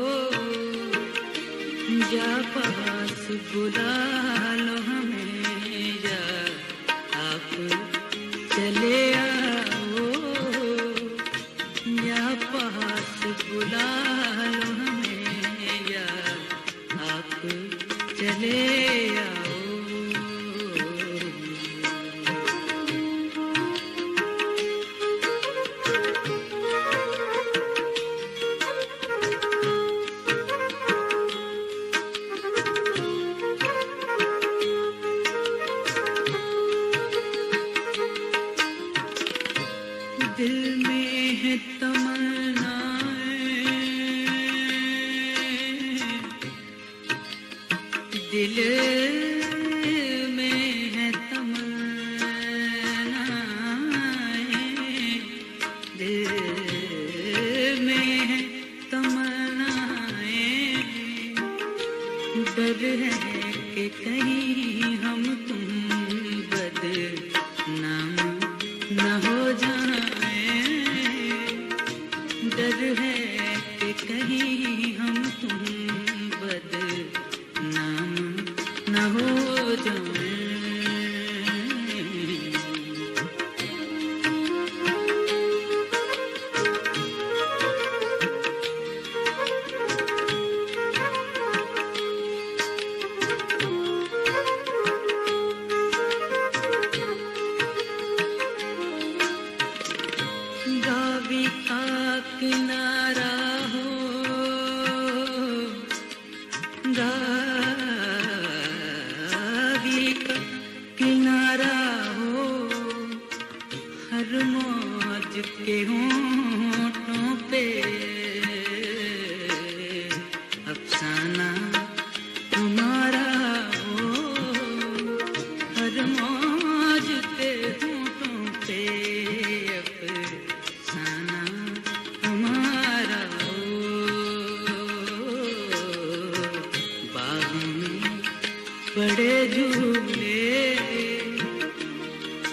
जा पास बुला लो हमें, जा आप चले आओ। या पास बुला लो हमें, या आप चले आओ। दिल में है तमन्नाएं, दिल में है तमन्नाएं, दिल में है तमन्नाएं, डर है कि कहीं हम तुम बदनाम न हो जाएं, डर है कि कहीं हम तुम बदनाम न हो जाएं। गावी का किनारा हो, गावी का किनारा हो, हर मौज के होठों पे अफसाना तुम्हारा हो, हर मौज के होठों पे अफसाना तुम्हारा हो, बाहों में बड़े झूले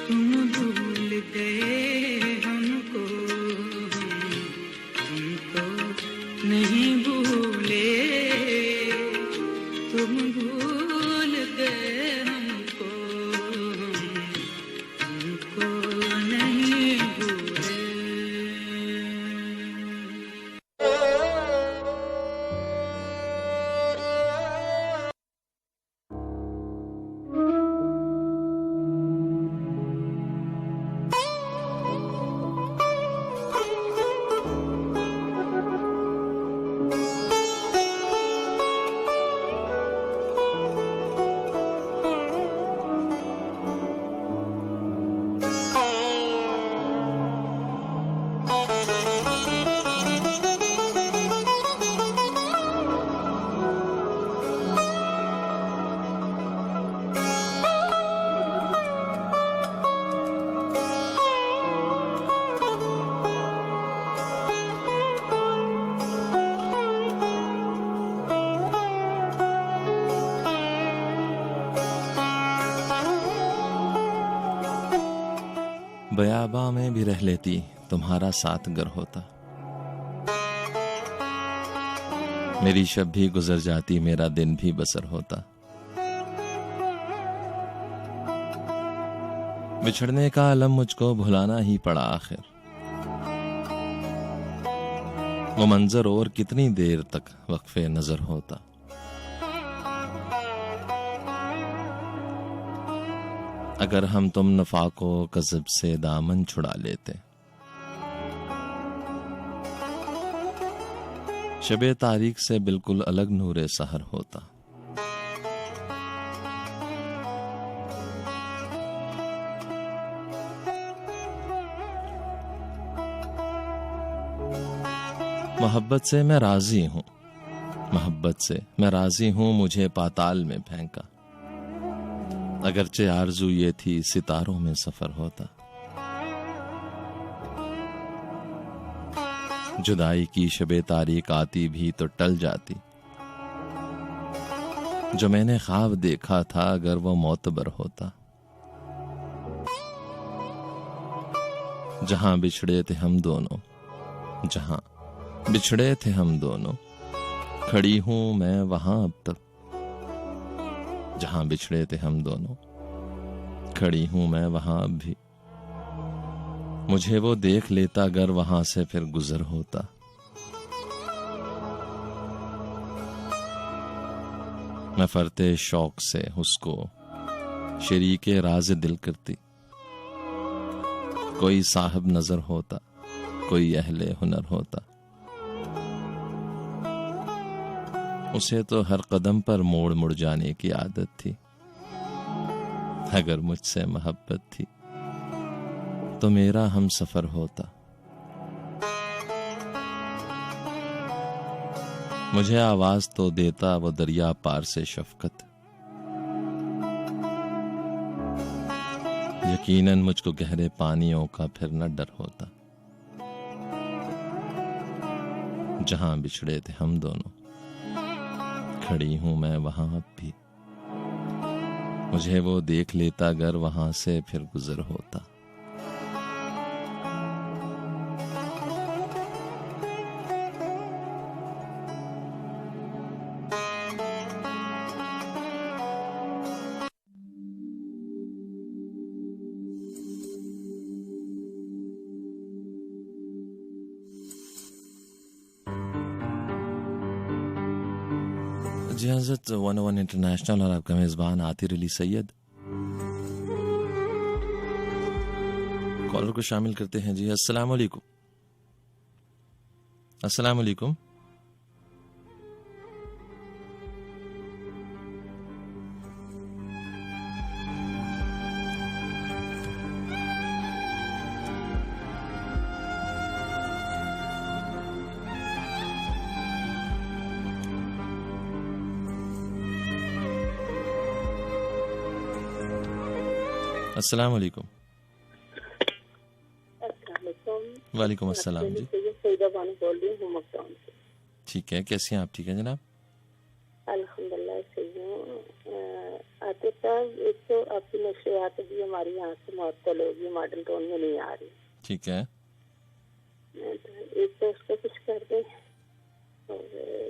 तुम भूल गए हमको, हम तुमको नहीं भूले, तुम भूल गए हमको, हम तुमको नहीं भूले। बयाबा में भी रह लेती तुम्हारा साथ गर होता, मेरी शब भी गुजर जाती मेरा दिन भी बसर होता। बिछड़ने का अलम मुझको भुलाना ही पड़ा आखिर, वो मंजर और कितनी देर तक वक्फे नजर होता। अगर हम तुम नफाको कज़ब से दामन छुड़ा लेते, शबे तारीख से बिल्कुल अलग नूरे सहर होता। मोहब्बत से मैं राजी हूं, मोहब्बत से मैं राजी हूं, मुझे पाताल में फेंका। अगरचे आरज़ू ये थी सितारों में सफर होता। जुदाई की शबे तारीख आती भी तो टल जाती, जो मैंने ख्वाब देखा था अगर वो मोतबर होता। जहां बिछड़े थे हम दोनों, जहां बिछड़े थे हम दोनों, खड़ी हूं मैं वहां अब तक। जहां बिछड़े थे हम दोनों, खड़ी हूं मैं वहां अब भी। मुझे वो देख लेता अगर वहां से फिर गुजर होता। मैं फरते शौक से उसको शरीके राज दिल करती। कोई साहब नजर होता, कोई अहले हुनर होता। उसे तो हर कदम पर मोड़ मुड़ जाने की आदत थी। अगर मुझसे मोहब्बत थी तो मेरा हम सफर होता। मुझे आवाज तो देता वो दरिया पार से शफकत, यकीनन मुझको गहरे पानियों का फिर न डर होता। जहां बिछड़े थे हम दोनों, खड़ी हूं मैं वहां अब भी। मुझे वो देख लेता अगर वहां से फिर गुजर होता। जी हज़रत 101 इंटरनेशनल और आपका मेज़बान आतिर अली सैयद। कॉलर को शामिल करते हैं जी। अस्सलाम वालेकुम। अस्सलाम वालेकुम। अस्सलाम वालेकुम। वालेकुम अस्सलाम जी। बोल रही हूँ मकदूम से। ठीक है, कैसी हैं आप? ठीक है जनाब, अल्हम्दुलिल्लाह सही हूँ। आतिफ साहब, एक तो आपकी नशरियात भी हमारी यहाँ से मुअत्तल होगी, मॉडल टोन में नहीं आ रही। ठीक है। एक तो उसका कुछ कर दें, और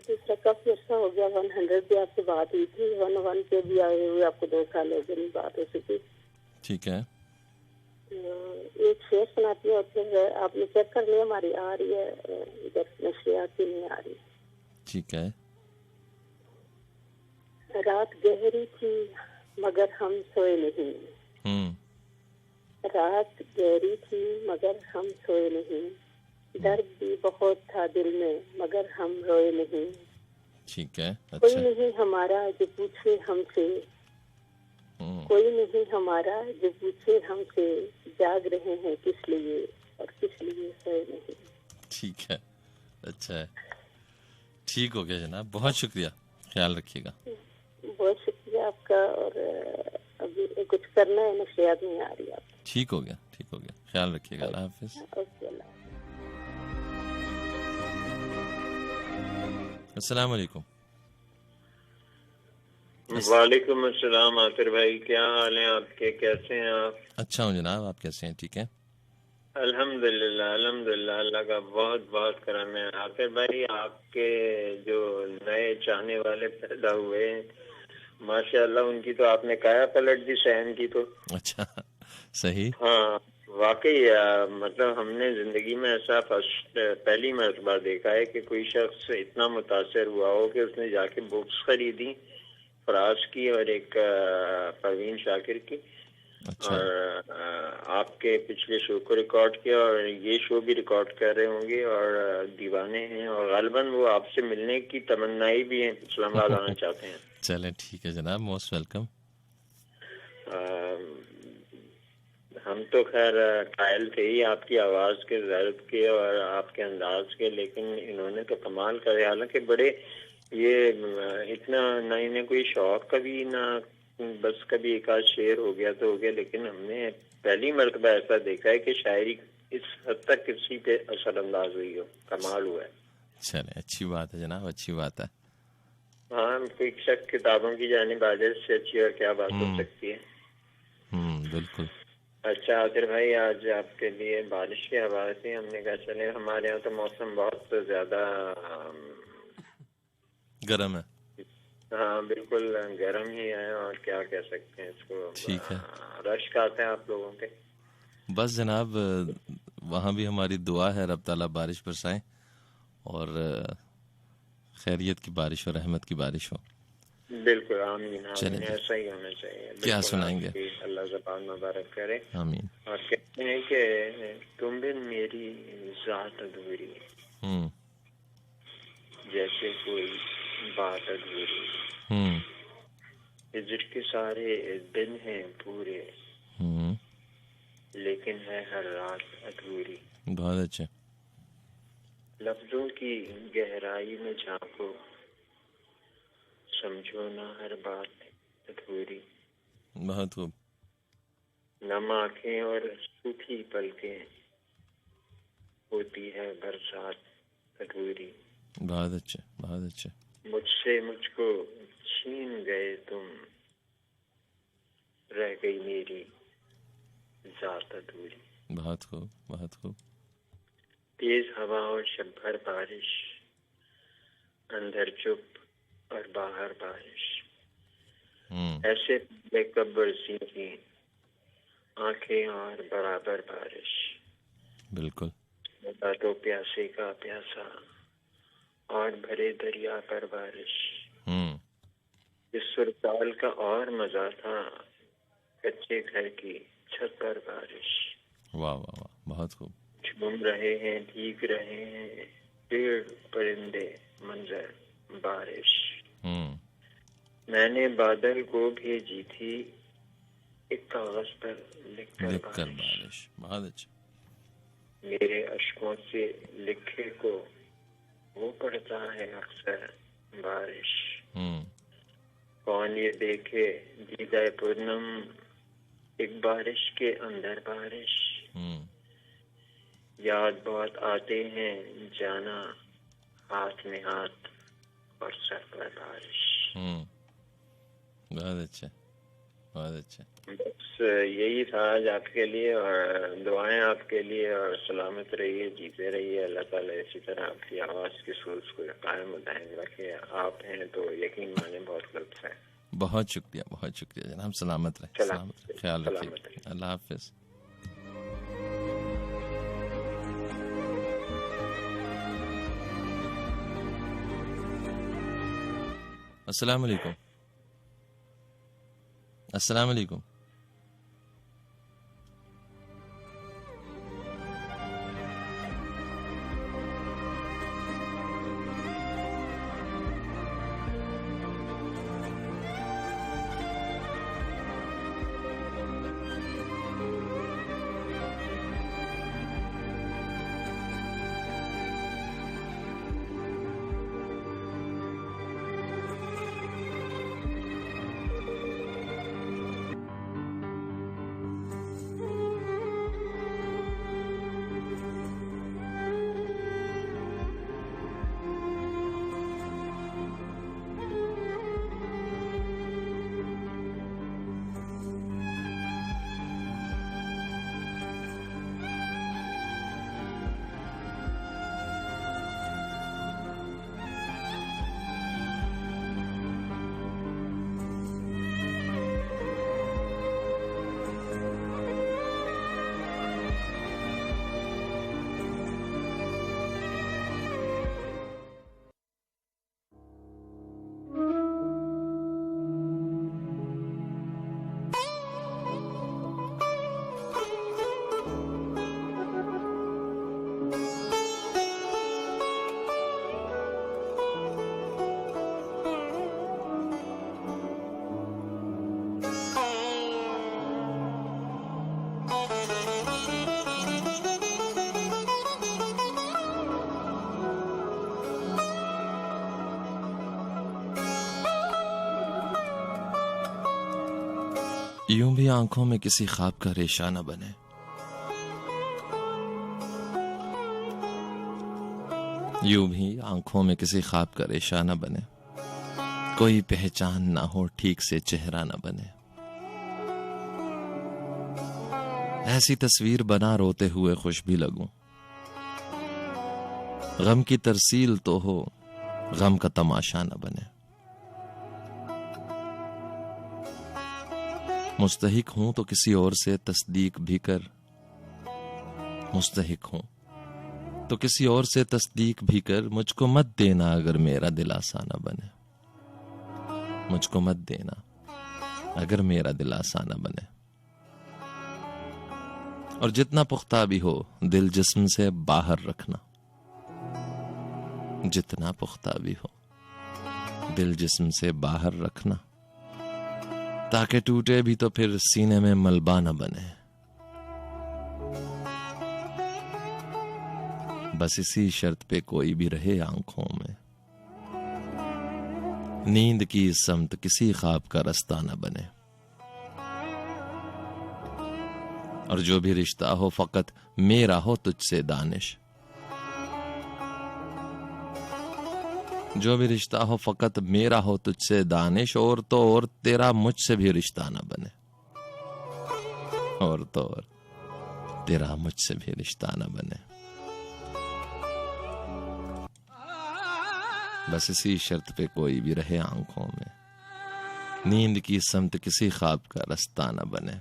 दूसरा काफी अच्छा हो गया 100 भी आपसे बात हुई थी, 101 पे भी आए हुए आपको 2 साल हो गए नहीं बात हो सकी। ठीक है। एक शेर सुनाती है और फिर आपने चेक कर लिया हमारी आ रही है, इधर नशरियात ही नहीं आ रही। ठीक है। रात गहरी थी मगर हम सोए नहीं। रात गहरी थी मगर हम सोए नहीं। दर्द भी बहुत था दिल में मगर हम रोए नहीं। ठीक है। अच्छा। कोई नहीं हमारा जो पूछे हमसे, कोई नहीं हमारा जो पूछे हमसे, जाग रहे हैं किस लिए और किस लिए सोए नहीं। ठीक है। अच्छा है, ठीक हो गया जनाब, बहुत शुक्रिया, ख्याल रखिएगा। बहुत शुक्रिया आपका। और अभी कुछ करना है, नशरियात नहीं आ रही आप। ठीक हो गया, ठीक हो गया, ख्याल रखिएगा। अल्लाह हाफिज। ओके, अल्लाह। अस्सलाम वालेकुम। वालेकुम अस्सलाम। आतिर भाई, क्या हाल है आपके? कैसे हैं आप? अच्छा हूँ जनाब, आप कैसे हैं? ठीक है, अल्हम्दुलिल्लाह अल्हम्दुलिल्लाह, अल्लाह का बहुत बहुत करम है। आतिर भाई, आपके जो नए चाहने वाले पैदा हुए माशाल्लाह, उनकी तो आपने काया पलट दी सहन की तो। अच्छा, सही। हाँ वाकई, मतलब हमने जिंदगी में ऐसा पहली मर्तबा देखा है कि कोई शख्स इतना मुतासर हुआ हो कि उसने जाके बुक्स खरीदी, फराज की और एक परवीन शाकिर की। अच्छा। और आपके पिछले शो को रिकॉर्ड किया और ये शो भी रिकॉर्ड कर रहे होंगे और दीवाने हैं, और गालिबन वो आपसे मिलने की तमन्नाई भी है, इस्लामाबाद आना चाहते हैं। चले ठीक है जनाब, मोस्ट वेलकम। हम तो खैर कायल थे ही आपकी आवाज के, ज़र्द के और आपके अंदाज के, लेकिन इन्होंने तो कमाल करे। हालांकि बड़े ये इतना ना इन्हें कोई शौक कभी ना, बस कभी एक आध शेर हो गया तो हो गया, लेकिन हमने पहली मर्तबा ऐसा देखा है कि शायरी इस हद तक किसी पे असर अंदाज हुई हो। कमाल हुआ है। चले, अच्छी बात है जनाब, अच्छी बात है। हाँ, कोई शख्स किताबों की जानिब आदत से अच्छी और क्या बात हो सकती है। बिल्कुल। अच्छा आतिर भाई, आज आपके लिए बारिश के हवाले से हमने कहा चले, हमारे यहाँ तो मौसम बहुत ज्यादा गर्म है। हाँ बिल्कुल गर्म ही है, और क्या कह सकते हैं इसको। ठीक है। रश आते हैं आप लोगों के? बस जनाब, वहाँ भी हमारी दुआ है रब ताला बारिश बरसाए और खैरियत की बारिश हो, रहमत की बारिश हो। बिल्कुल, आमीन आमीन, ऐसा ही होना चाहिए। क्या सुनाएंगे? अल्लाह ज़बान मुबारक करे। आमीन। और कहते हैं कि तुम बिन मेरी जात अधूरी, जैसे कोई बात अधूरी। हिजर के सारे दिन हैं पूरे, लेकिन है हर रात अधूरी। बहुत अच्छे। लफ्जों की गहराई में झांको, समझो ना हर बात अधूरी। बहुत खूब। नम आंखें और सूखी पलकें, होती है बरसात अधूरी। बहुत अच्छे, बहुत अच्छे। मुझसे मुझको छीन गए तुम, रह गई मेरी जात अधूरी। बहुत खूब, बहुत खूब। तेज हवा और शब्भर बारिश, अंदर चुप और बाहर बारिश। ऐसे बेकबर सी की आंखें और बराबर बारिश। बिल्कुल। बता तो प्यासे का प्यासा और भरे दरिया पर बारिश। इस सुरताल का और मजा था, कच्चे घर की छत पर बारिश। वाह वाह वाह, बहुत खूब। झूम रहे हैं, भीग रहे हैं पेड़ परिंदे, मंजर बारिश। मैंने बादल को भेजी थी एक कागज पर लिखकर बारिश। बहुत अच्छा। मेरे अश्कों से लिखे को वो पढ़ता है अक्सर बारिश। कौन ये देखे दीदाए पूर्णम, एक बारिश के अंदर बारिश। याद बहुत आते हैं जाना, हाथ में हाथ और सर पर बारिश। बहुत अच्छा, बहुत अच्छा। बस यही था आज आपके लिए, और दुआएं आपके लिए, और सलामत रहिए, जीते रहिए। अल्लाह ताला इसी तरह आपकी आवाज की सूझ को कायम दायम रखे। आप हैं तो यकीन माने बहुत लुत्फ है। बहुत शुक्रिया, बहुत शुक्रिया जनाब। सलामत रहे, सलामत रहे, ख्याल रखिए। अल्लाह हाफिज। अस्सलाम वालेकुम। अस्सलाम वालेकुम। यूं भी आंखों में किसी ख्वाब का रेशा न बने, यूं भी आंखों में किसी ख्वाब का रेशा न बने, कोई पहचान ना हो ठीक से चेहरा न बने। ऐसी तस्वीर बना रोते हुए खुश भी लगूं, गम की तरसील तो हो गम का तमाशा न बने। मुस्तहिक हूं तो किसी और से तस्दीक भी कर, मुस्तहिक हूं तो किसी और से तस्दीक भी कर, मुझको मत देना अगर मेरा दिलासा न बने, मुझको मत देना अगर मेरा दिलासा न बने। और जितना पुख्ता भी हो दिल जिस्म से बाहर रखना, जितना पुख्ता भी हो दिल जिस्म से बाहर रखना, ताकि टूटे भी तो फिर सीने में मलबा न बने। बस इसी शर्त पे कोई भी रहे आंखों में, नींद की समत किसी ख्वाब का रास्ता न बने। और जो भी रिश्ता हो फकत मेरा हो तुझसे दानिश। जो भी रिश्ता हो फकत मेरा हो तुझसे दानिश, और तो और तेरा मुझसे भी रिश्ता न बने, और तो और तेरा मुझसे भी रिश्ता न बने। बस इसी शर्त पे कोई भी रहे आंखों में, नींद की समत किसी ख्वाब का रास्ता न बने।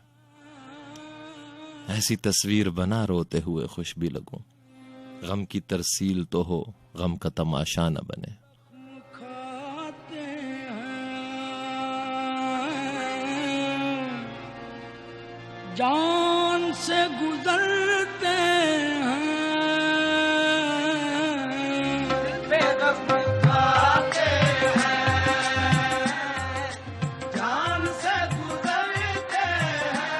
ऐसी तस्वीर बना रोते हुए खुश भी लगूं, गम की तरसील तो हो गम का तमाशा न बने। जान से गुजरते हैं, बेदख्ल खाते हैं, जान से गुजरते हैं,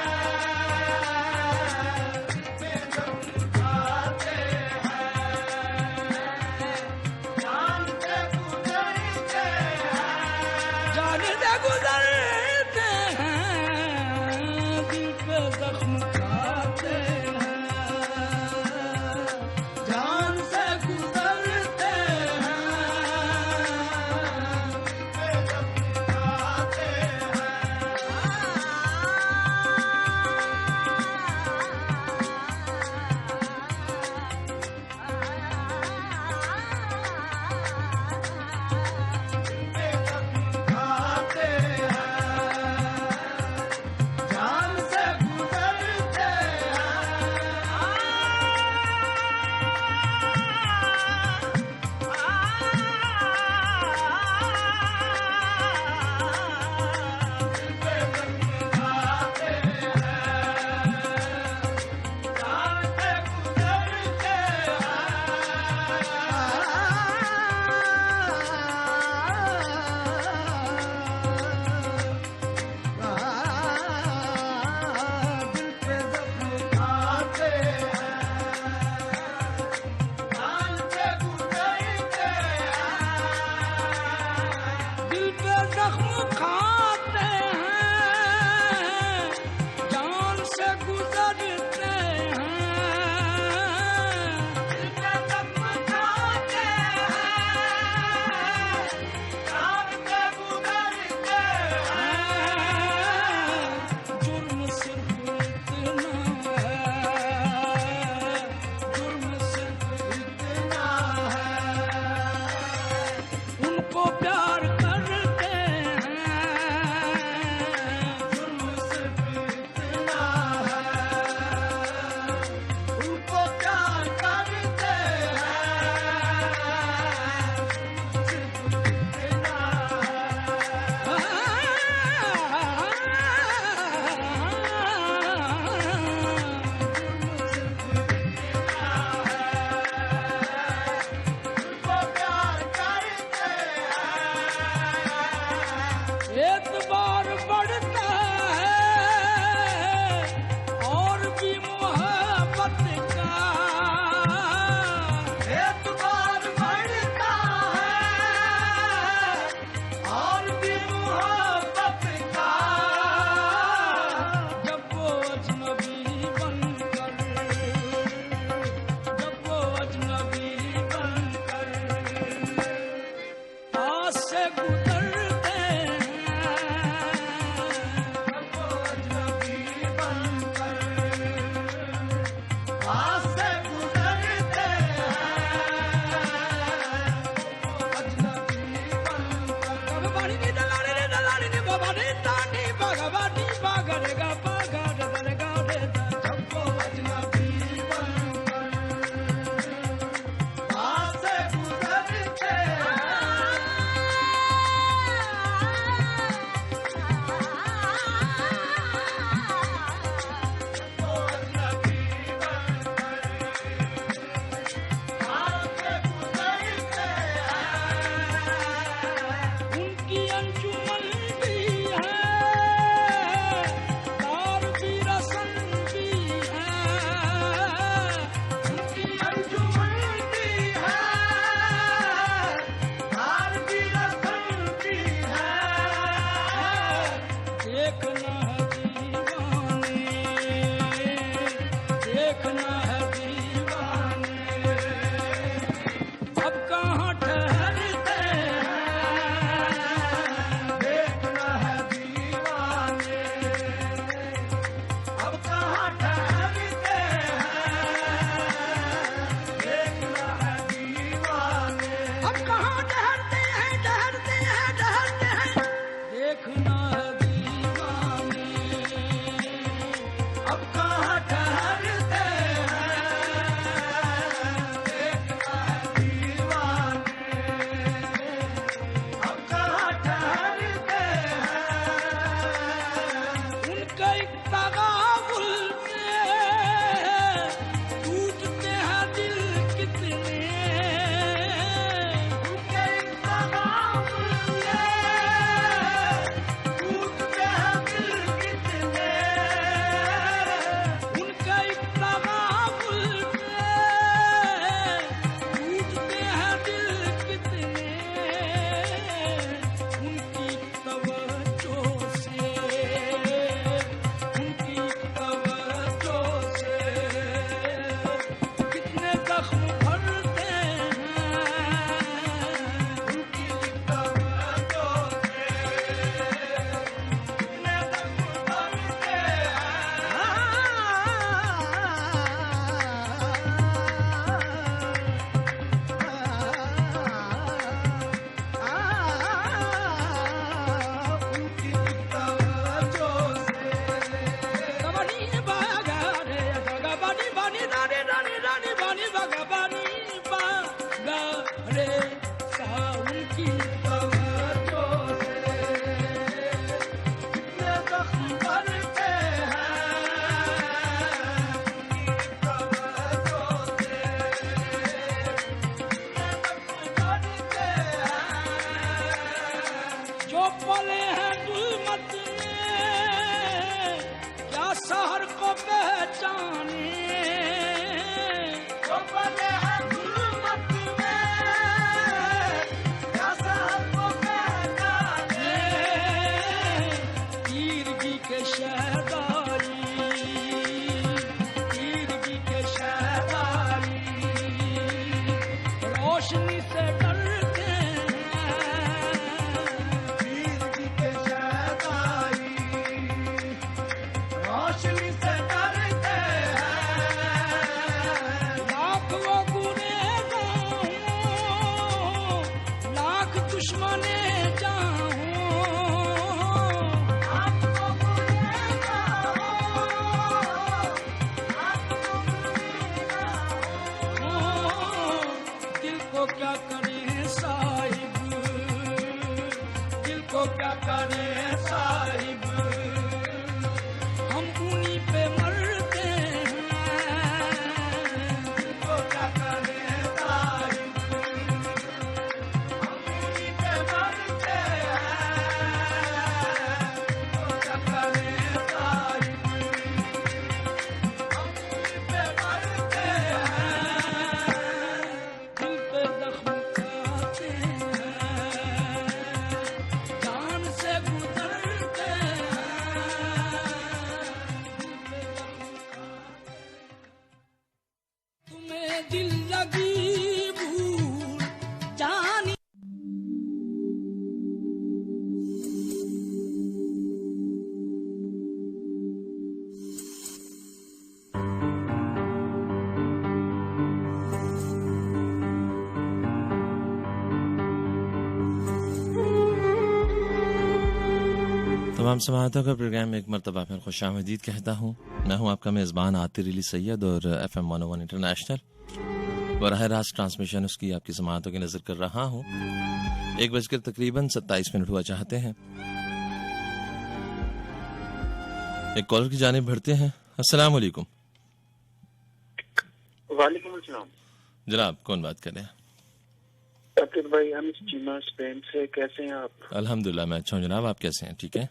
बेदख्ल खाते हैं, जान से गुजरते हैं, जान से गुजरते हैं, दिल पे जख्म खाते हैं। ठहरते हैं ठहरते हैं ठहरते हैं देखना है दीवाने अब कहाँ ठहरते हैं देखना है दीवाने अब कहाँ ठहरते हैं उनका एक तगावुल में टूटते हैं दिल कितने उनके एक तगावुल में टूटते हैं दिल कितने उनका एक तगावुल में टूटते हैं दिल कितने उनकी तवज्जो से कितने जख्म भरते हैं उनकी तवज्जो से कितने जख्म भरते उनकी तवज्जो से Bani baga re baga bani bani rani rani rani bani baga bani baga re sa unki तवज्जो से कितने जख्म भरते हैं उनकी तवज्जो से कितने जख्म भरते हैं जो पले हैं जुल्मत में क्या शहर को पहचाने जो पले हैं जुल्मत में क्या शहर को पहचाने तीरगी के शहदारी तीरगी के शहदारी रोशनी से डरते हैं तीरगी के शहदारी रोशनी से डरते हैं लाख वो गुनहगार हों लाख दुश्मने चाहों लाख वो गुनहगार हों लाख वो गुनहगार हों दिल को क्या करें साहिब दिल को क्या करें साहिब हम उन्हीं पे मरते हैं दिल को क्या करें साहिब हम उन्हीं पे मरते हैं दिल को क्या करें साहिब हम उन्हीं पे मरते हैं दिल पे जख्म खाते हैं जान से गुजरते हैं तुम्हें दिल लगी भूल जानी तमाम समाअतों का प्रोग्राम में एक मरतबा फिर खुशामदीद कहता हूँ। मैं हूँ आपका मेज़बान आतिर अली सैयद और FM 101 इंटरनेशनल बराह रास्त ट्रांसमिशन उसकी आपकी समाअतों की नज़र कर रहा हूँ। 1 तकरीबन 27 मिनट हुआ चाहते हैं। एक कॉलर की जानिब बढ़ते हैं। अस्सलाम वालेकुम। वालेकुम अस्सलाम। जनाब कौन बात कर रहे हैं? आतिर भाई, हम चीमा स्पेन से। कैसे हैं आप? अल्हम्दुलिल्लाह मैं अच्छा हूँ जनाब, आप कैसे हैं? ठीक है,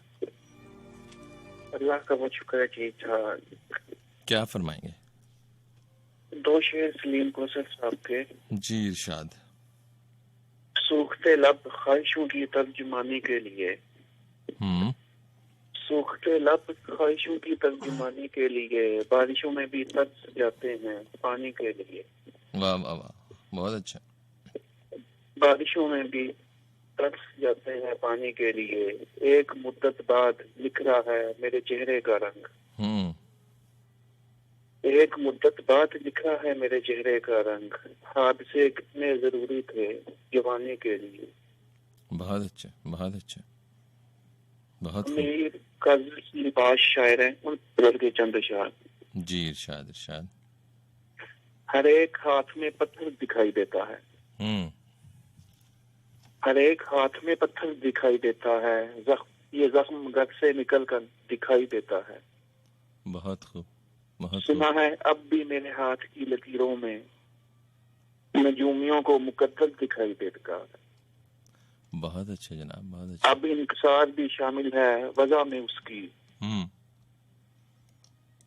अल्लाह का बहुत शुक्र है, ठीक ठाक। क्या फरमाएंगे? 2 शेर सलीम कोसर साहब के। जी इरशाद। सूखते लब ख्वाहिशों की तर्जुमानी के लिए, सूखते लब ख्वाहिशों की तर्जुमानी के लिए, बारिशों में भी तरस जाते हैं पानी के लिए। वाह वाह वाह, बहुत अच्छा। बारिशों में भी तरस जाते हैं पानी के लिए, एक मुद्दत बाद निखरा है मेरे चेहरे का रंग। एक मुद्दत बाद लिखा है मेरे चेहरे का रंग, हादसे कितने जरूरी थे जवानी के लिए। बहुत अच्छे, बहुत अच्छे, बहुत खूब। अमीर का लिबास शायर है उन बदल के चंद शायर। जी इरशाद, इरशाद। हर एक हाथ में पत्थर दिखाई देता है, हर एक हाथ में पत्थर दिखाई देता है, ये जख्म घर से निकल कर दिखाई देता है। बहुत खूब, बहुत सुना है अब भी मेरे हाथ की लकीरों में नजूमियों को मुकद्दर दिखाई देता है। बहुत अच्छे जनाब, बहुत अच्छे। अब इंकसार भी शामिल है वजह में उसकी,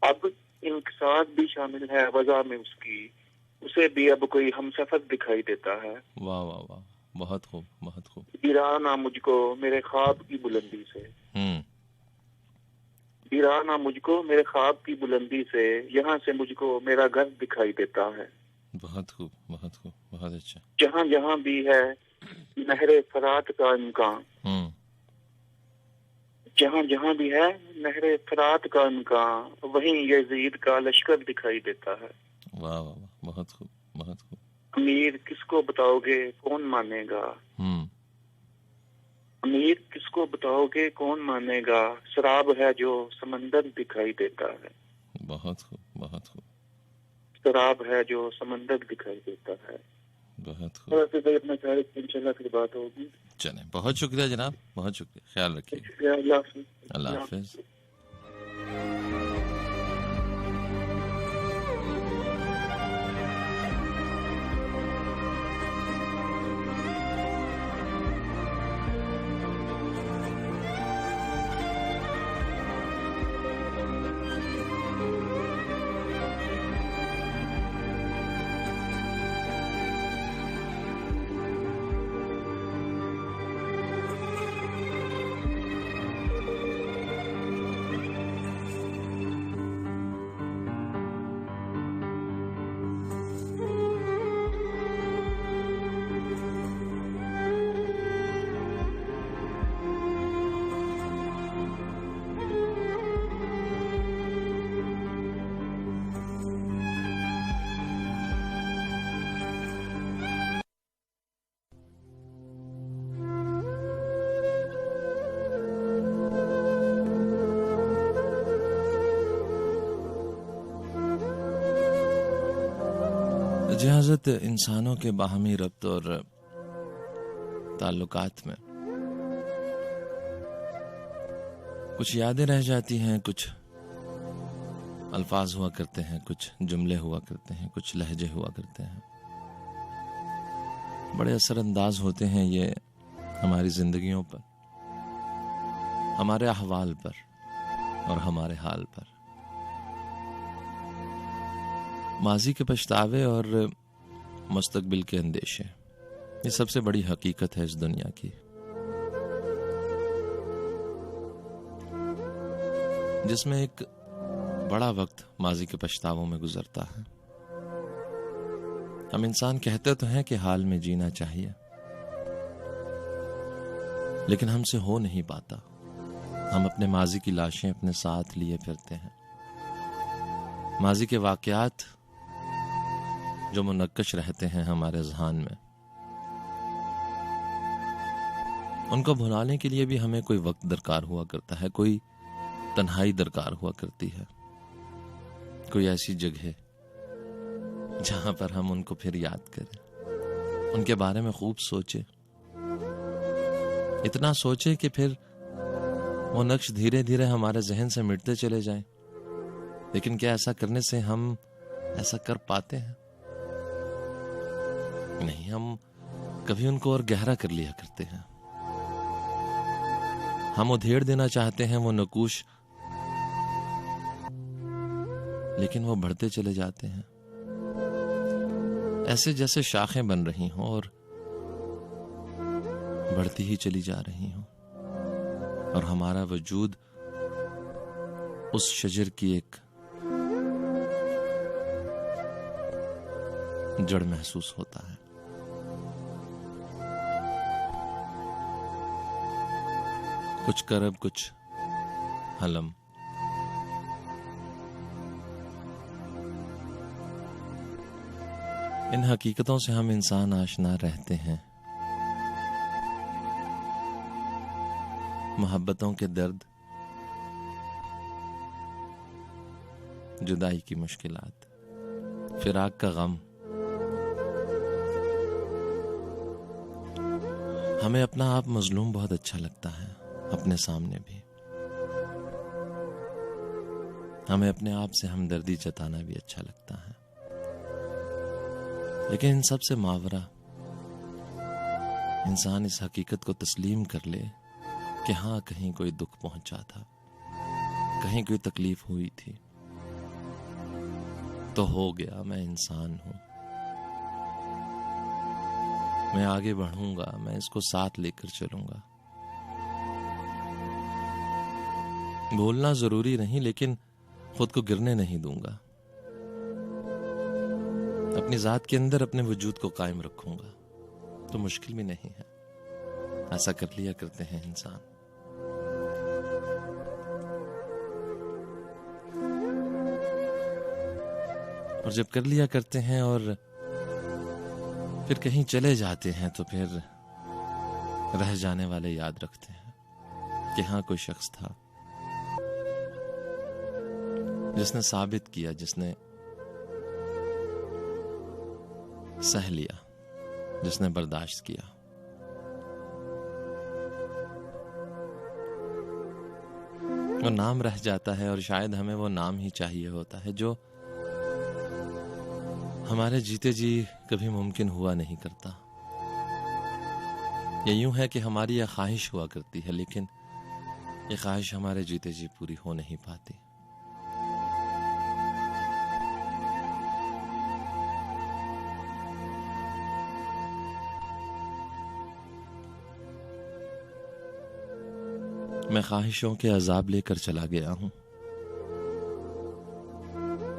अब इंकसार भी शामिल है वजह में उसकी, उसे भी अब कोई हमसफर दिखाई देता है। वाह वाह वाह, बहुत खूब, बहुत खूब। गिराना मुझको मेरे ख्वाब की बुलंदी से, गिराना मुझको मेरे ख्वाब की बुलंदी से, यहाँ से मुझको मेरा घर दिखाई देता है। बहुत खूब, बहुत खूब, बहुत अच्छा। जहाँ जहाँ भी है नहरे फरात का इम्कान, जहाँ जहाँ भी है नहरे फरात का इम्कान, वहीं यजीद का लश्कर दिखाई देता है। वाह वाह वाह, बहुत खूब, बहुत खूब। अमीर किसको बताओगे कौन मानेगा, अमीर किसको बताओगे कौन मानेगा, शराब है जो समंदर दिखाई देता है। बहुत खूब, बहुत खूब। शराब है जो समंदर दिखाई देता है। बहुत खूब। थोड़ा सा अपना ख्याल रखिए, इंशाल्लाह फिर बात होगी। चलें, बहुत शुक्रिया जनाब, बहुत शुक्रिया, ख्याल रखिए। अल्लाह हाफिज। अल्लाह हाफिज। जी हज़रत, इंसानों के बाहमी रब्त और ताल्लुकात में कुछ यादें रह जाती हैं, कुछ अल्फाज हुआ करते हैं, कुछ जुमले हुआ करते हैं, कुछ लहजे हुआ करते हैं। बड़े असरअंदाज होते हैं ये हमारी जिंदगियों पर, हमारे अहवाल पर और हमारे हाल पर। माजी के पछतावे और मुस्तकबिल के अंदेशे, ये सबसे बड़ी हकीकत है इस दुनिया की। जिसमें एक बड़ा वक्त माजी के पछतावों में गुजरता है। हम इंसान कहते तो हैं कि हाल में जीना चाहिए, लेकिन हमसे हो नहीं पाता। हम अपने माजी की लाशें अपने साथ लिए फिरते हैं। माजी के वाकयात जो मुनक्कश रहते हैं हमारे ज़हन में, उनको भुलाने के लिए भी हमें कोई वक्त दरकार हुआ करता है, कोई तन्हाई दरकार हुआ करती है, कोई ऐसी जगह जहां पर हम उनको फिर याद करें, उनके बारे में खूब सोचे, इतना सोचे कि फिर वो नक्श धीरे धीरे हमारे जहन से मिटते चले जाएं। लेकिन क्या ऐसा करने से हम ऐसा कर पाते हैं? नहीं, हम कभी उनको और गहरा कर लिया करते हैं। हम उधेड़ देना चाहते हैं वो नकूश, लेकिन वो बढ़ते चले जाते हैं, ऐसे जैसे शाखें बन रही हों और बढ़ती ही चली जा रही हों, और हमारा वजूद उस शजर की एक जड़ महसूस होता है। कुछ करब कुछ हलम, इन हकीकतों से हम इंसान आशना रहते हैं। मोहब्बतों के दर्द, जुदाई की मुश्किलात, फिराक का गम। हमें अपना आप मजलूम बहुत अच्छा लगता है, अपने सामने भी। हमें अपने आप से हमदर्दी जताना भी अच्छा लगता है, लेकिन इन सब से मावरा इंसान इस हकीकत को तस्लीम कर ले कि हाँ, कहीं कोई दुख पहुंचा था, कहीं कोई तकलीफ हुई थी, तो हो गया, मैं इंसान हूं, मैं आगे बढ़ूंगा, मैं इसको साथ लेकर चलूंगा। बोलना जरूरी नहीं, लेकिन खुद को गिरने नहीं दूंगा। अपनी जात के अंदर अपने वजूद को कायम रखूंगा, तो मुश्किल भी नहीं है। ऐसा कर लिया करते हैं इंसान। और जब कर लिया करते हैं और फिर कहीं चले जाते हैं, तो फिर रह जाने वाले याद रखते हैं कि हाँ, कोई शख्स था जिसने साबित किया, जिसने सह लिया, जिसने बर्दाश्त किया। वो नाम रह जाता है, और शायद हमें वो नाम ही चाहिए होता है जो हमारे जीते जी कभी मुमकिन हुआ नहीं करता। ये यूं है कि हमारी यह ख्वाहिश हुआ करती है, लेकिन ये ख्वाहिश हमारे जीते जी पूरी हो नहीं पाती। मैं ख्वाहिशों के अजाब लेकर चला गया हूं,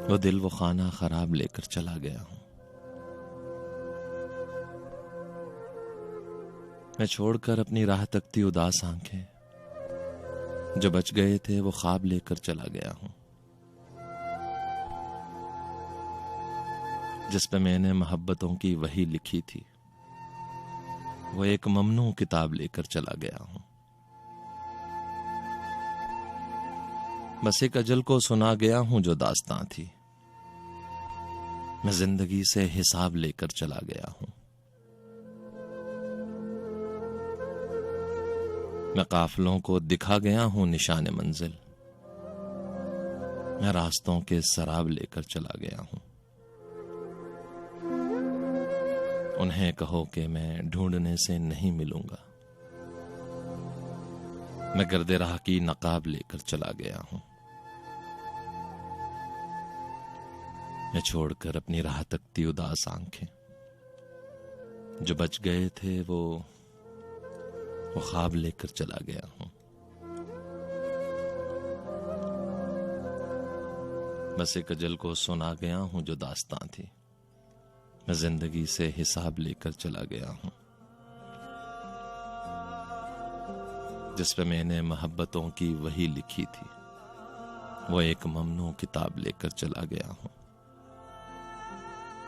वो दिल वो खाना खराब लेकर चला गया हूं। मैं छोड़कर अपनी राह तकती उदास आंखें, जो बच गए थे वो ख्वाब लेकर चला गया हूं, जिस पे मैंने मोहब्बतों की वही लिखी थी, वो एक ममनू किताब लेकर चला गया हूं। बस एक अजल को सुना गया हूं जो दास्तां थी, मैं जिंदगी से हिसाब लेकर चला गया हूं। मैं काफिलों को दिखा गया हूं निशान मंजिल, मैं रास्तों के सराब लेकर चला गया हूं। उन्हें कहो कि मैं ढूंढने से नहीं मिलूंगा, मैं गर्दे राह की नकाब लेकर चला गया हूं। मैं छोड़कर अपनी राह तकती उदास आंखें, जो बच गए थे वो ख्वाब लेकर चला गया हूं। बस एक अजल को सुना गया हूं जो दास्तां थी, मैं जिंदगी से हिसाब लेकर चला गया हूं, जिस पे मैंने मोहब्बतों की वही लिखी थी, वो एक ममनू किताब लेकर चला गया हूं।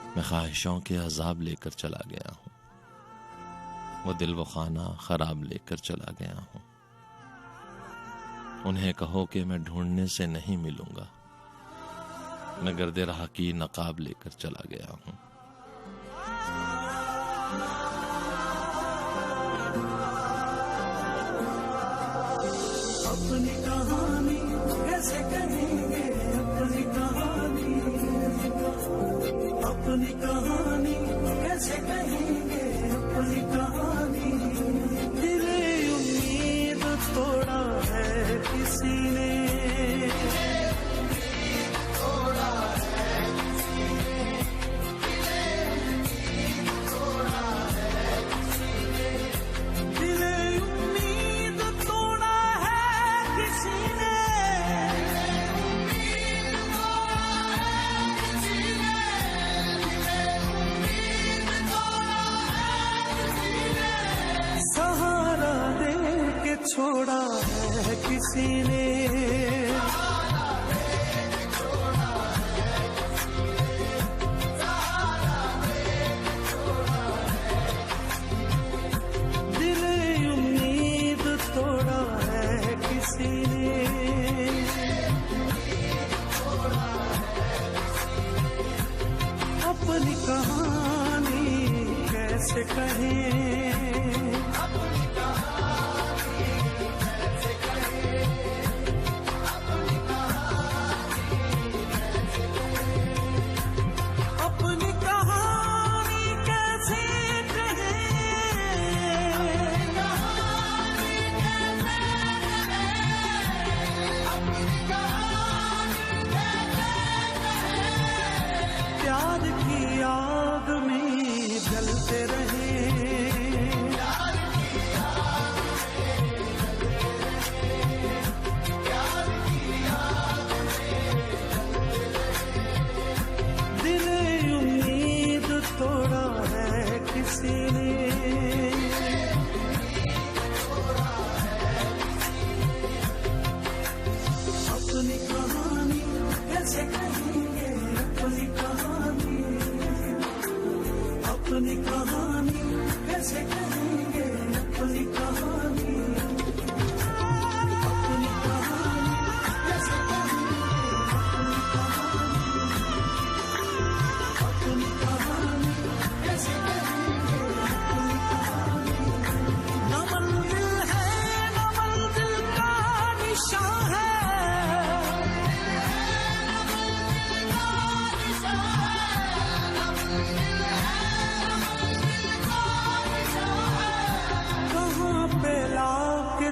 मैं ख्वाहिशों के अजाब लेकर चला गया हूं, वो दिल वो खाना खराब लेकर चला गया हूं। उन्हें कहो कि मैं ढूंढने से नहीं मिलूंगा, मैं गर्दे राह की नकाब लेकर चला गया हूं। अपनी कहानी कैसे कहेंगे, अपनी कहानी, अपनी कहानी कैसे कहेंगे, अपनी कहानी। दिले उम्मीद तोड़ा है किसी ने, तोड़ा है किसी ने, तोड़ा है किसी ने, दिले उम्मीद तोड़ा है किसी ने, सहारा दे के छोड़ा है किसी ने।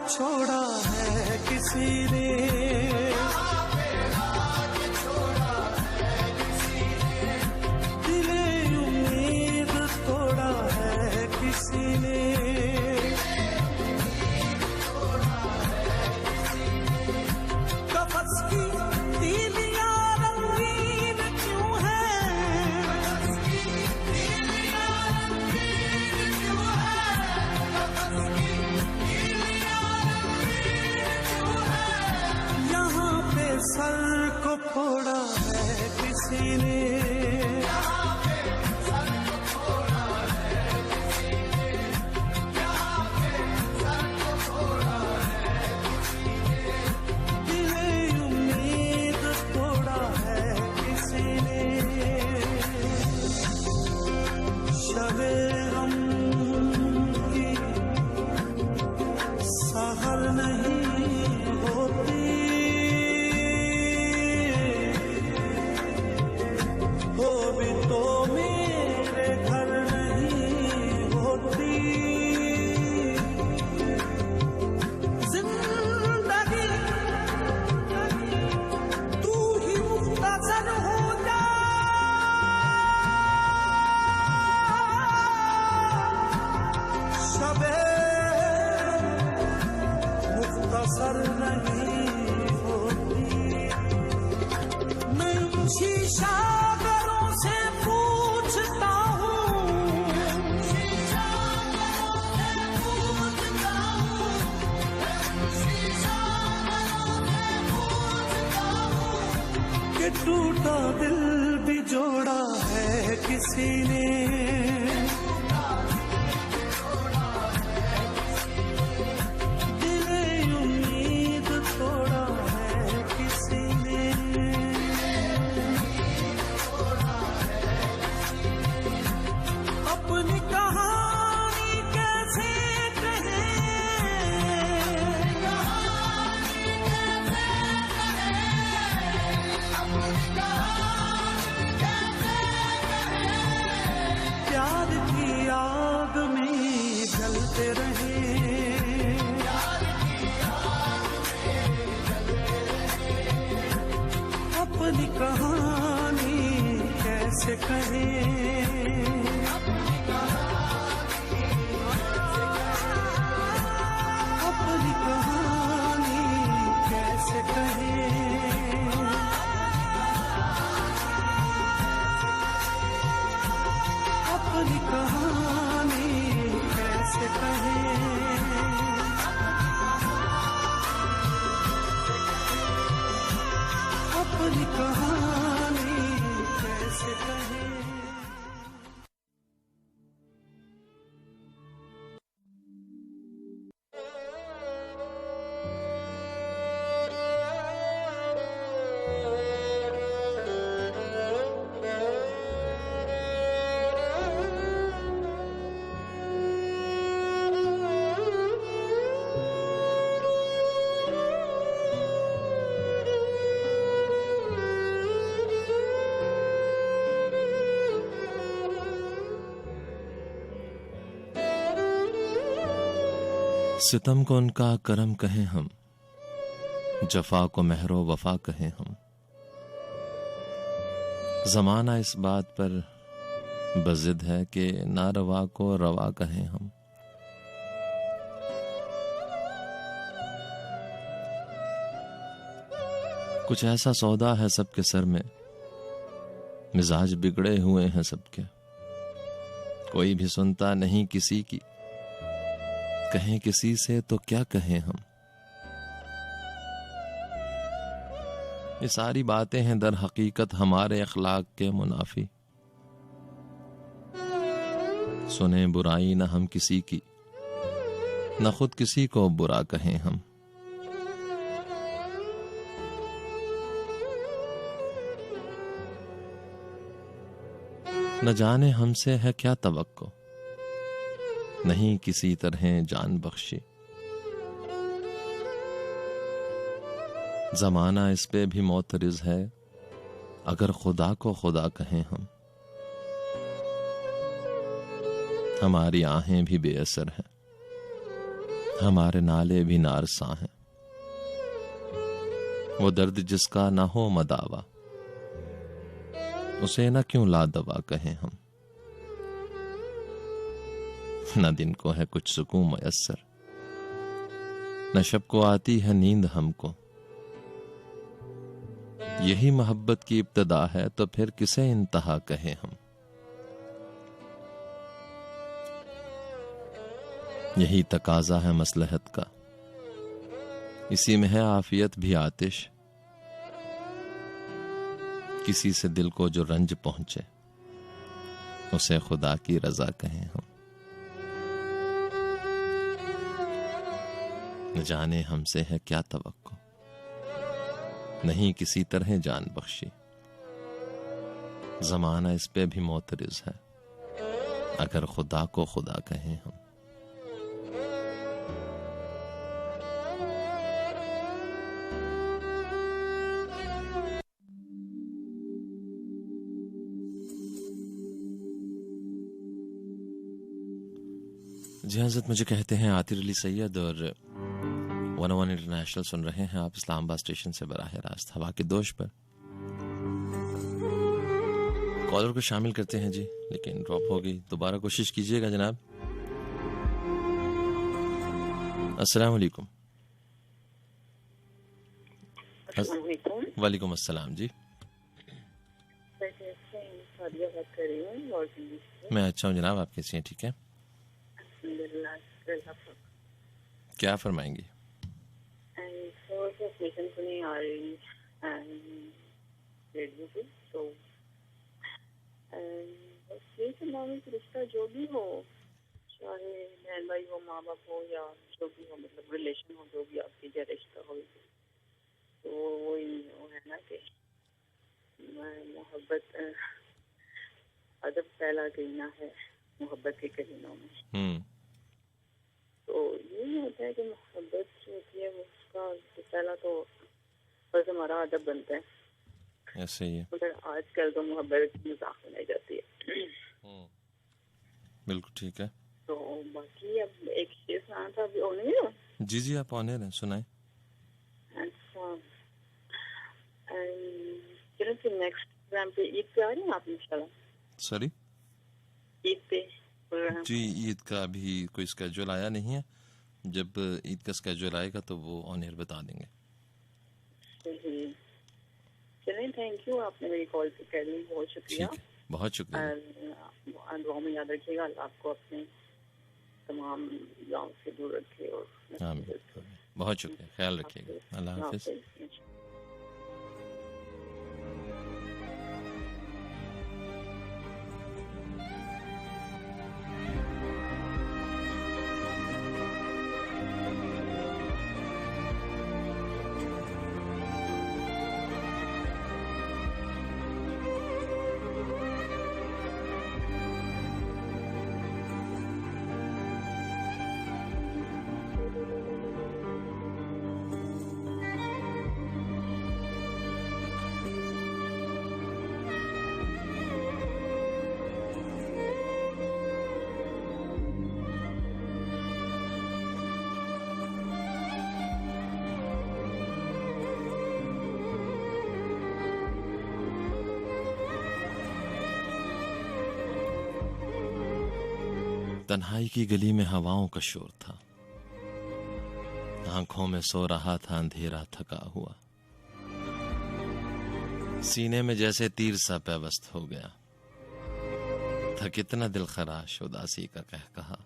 छोड़ा है किसी ने, दिले उम्मीद तोड़ा है किसी ने, कफस की तीलियां रंगीन क्यों है, यहाँ पे सर को फोड़ा है किसी ने, दिले उम्मीद तोड़ा है किसी ने, शबे गम की सहर नहीं होती, वो भी तो मेरे घर नहीं होती, जिंदगी तू ही मुख्तसर हो जा, शबे मुख्तसर नहीं होती, मैं शीशा घरों से पूछता हूँ, कि टूटा दिल भी जोड़ा है किसी ने, दिले उम्मीद तोड़ा है किसी ने, अपनी कहानी कैसे प्यार की आग में जलते रहे, अपनी कहानी कैसे कहें, अपनी कहानी कैसे कहें, अपनी कहानी कैसे कहें, अपनी कहानी कैसे कहें। सितम को उनका करम कहें हम, जफा को महरो वफा कहें हम, जमाना इस बात पर बजिद है कि नारवा को रवा कहें हम। कुछ ऐसा सौदा है सबके सर में, मिजाज बिगड़े हुए हैं सबके, कोई भी सुनता नहीं किसी की, कहें किसी से तो क्या कहें हम। ये सारी बातें हैं दर हकीकत हमारे अखलाक के मुनाफी, सुने बुराई न हम किसी की, न खुद किसी को बुरा कहें हम। न जाने हमसे है क्या तवक्को, नहीं किसी तरह जान बख्शी। जमाना इस पे भी मोतरिज है, अगर खुदा को खुदा कहें हम। हमारी आहें भी बेअसर हैं, हमारे नाले भी नारसा हैं, वो दर्द जिसका ना हो मदावा, उसे ना क्यों ला दवा कहें हम। न दिन को है कुछ सुकून मयस्सर, न शब को आती है नींद हमको। यही मोहब्बत की इब्तदा है तो फिर किसे इंतहा कहें हम। यही तकाजा है मसलहत का, इसी में है आफियत भी आतिश। किसी से दिल को जो रंज पहुंचे, उसे खुदा की रजा कहें हम। न जाने हमसे है क्या तवक्को, नहीं किसी तरह जान बख्शी। जमाना इस पे भी मोतरिज है, अगर खुदा को खुदा कहें हम। जी हज़रत, मुझे कहते हैं आतिर अली सैयद और 101 इंटरनेशनल सुन रहे हैं आप इस्लामाबाद स्टेशन से बराह रास्त हवा के दोष पर। कॉलर को शामिल करते हैं जी, लेकिन ड्रॉप हो गई। दोबारा कोशिश कीजिएगा जनाब। अस्सलाम वालेकुम। वालेकुम अस्सलाम जी। मैं अच्छा हूँ जनाब, आप कैसी हैं? ठीक है, क्या फरमाएंगी? सुनी आ रही रेडियो पे, तो ये मामले का रिश्ता जो भी हो, चाहे बहन भाई हो, माँ बाप हो, या जो भी हो, मतलब रिलेशन हो, जो भी आपकी जो रिश्ता हो, तो वही वो है ना कि मोहब्बत अदब पहला करीना है मोहब्बत के करीनों में। तो यही होता है कि मोहब्बत जो होती है उसका पहला तो फर्ज हमारा अदब बनता है। ऐसे ही है, मगर आजकल तो मोहब्बत मजाक बनाई जाती है। बिल्कुल ठीक है। तो बाकी अब एक शेर सुनाना था, अभी ऑन है? जी जी, आप ऑन है, सुनाए। अच्छा, चलो फिर नेक्स्ट प्रोग्राम पे ईद पे आ रहे हैं आप इंशाल्लाह? सॉरी, ईद पे जी, ईद का अभी कोई स्केड्यूल आया नहीं है। जब ईद का स्केड्यूल आएगा तो वो ऑन एयर बता देंगे। चलें, थैंक यू, आपने मेरी कॉल पे कर ली, बहुत शुक्रिया। बहुत शुक्रिया। दुआ में याद रखिएगा, अल्लाह आपको अपने तमाम गाँव से दूर रखे। और बहुत शुक्रिया, ख्याल रखिएगा, अल्लाह हाफिज। तन्हाई की गली में हवाओं का शोर था, आंखों में सो रहा था अंधेरा थका हुआ, सीने में जैसे तीर सा पैवस्त हो गया था। कितना दिल खराश उदासी का कहकहा,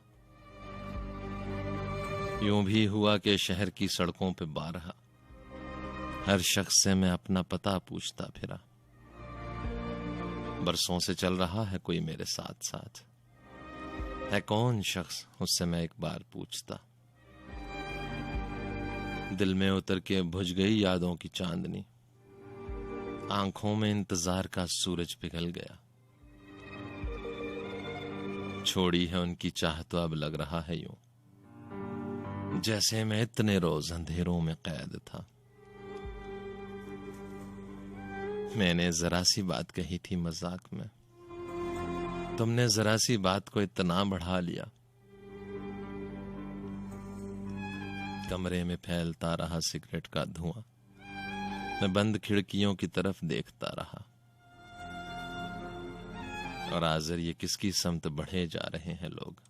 यूं भी हुआ कि शहर की सड़कों पे बारहा हर शख्स से मैं अपना पता पूछता फिरा। बरसों से चल रहा है कोई मेरे साथ साथ, है कौन शख्स उससे मैं एक बार पूछता। दिल में उतर के बुझ गई यादों की चांदनी, आंखों में इंतजार का सूरज पिघल गया। छोड़ी है उनकी चाह तो अब लग रहा है यूं जैसे मैं इतने रोज अंधेरों में कैद था। मैंने जरा सी बात कही थी मजाक में, तुमने जरा सी बात को इतना बढ़ा लिया। कमरे में फैलता रहा सिगरेट का धुआं। मैं बंद खिड़कियों की तरफ देखता रहा और आज़र ये किसकी समत बढ़े जा रहे हैं लोग।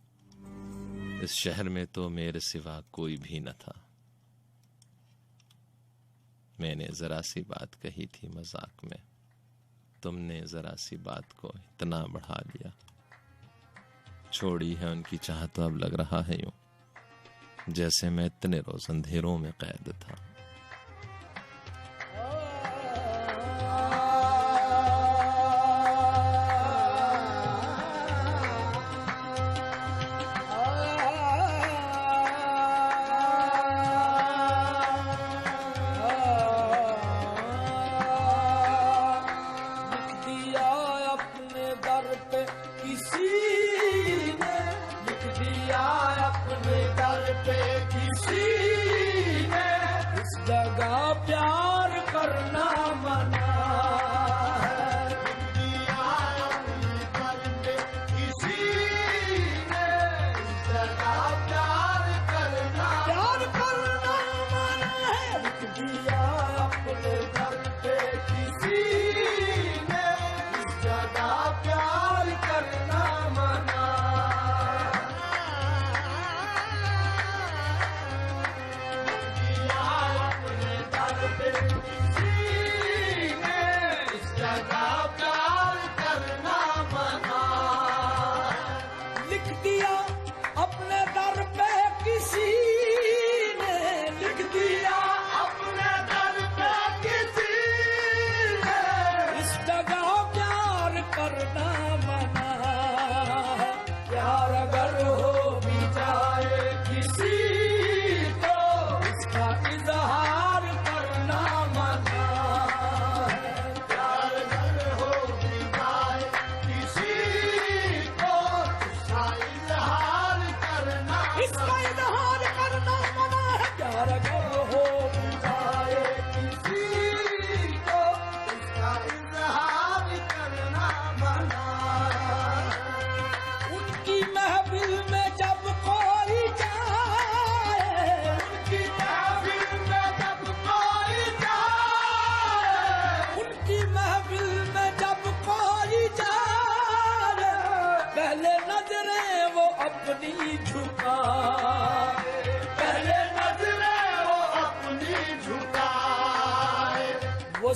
इस शहर में तो मेरे सिवा कोई भी न था। मैंने जरा सी बात कही थी मजाक में, तुमने जरा सी बात को इतना बढ़ा लिया। छोड़ी है उनकी चाह तो अब लग रहा है यूं जैसे मैं इतने रोज अंधेरों में कैद था।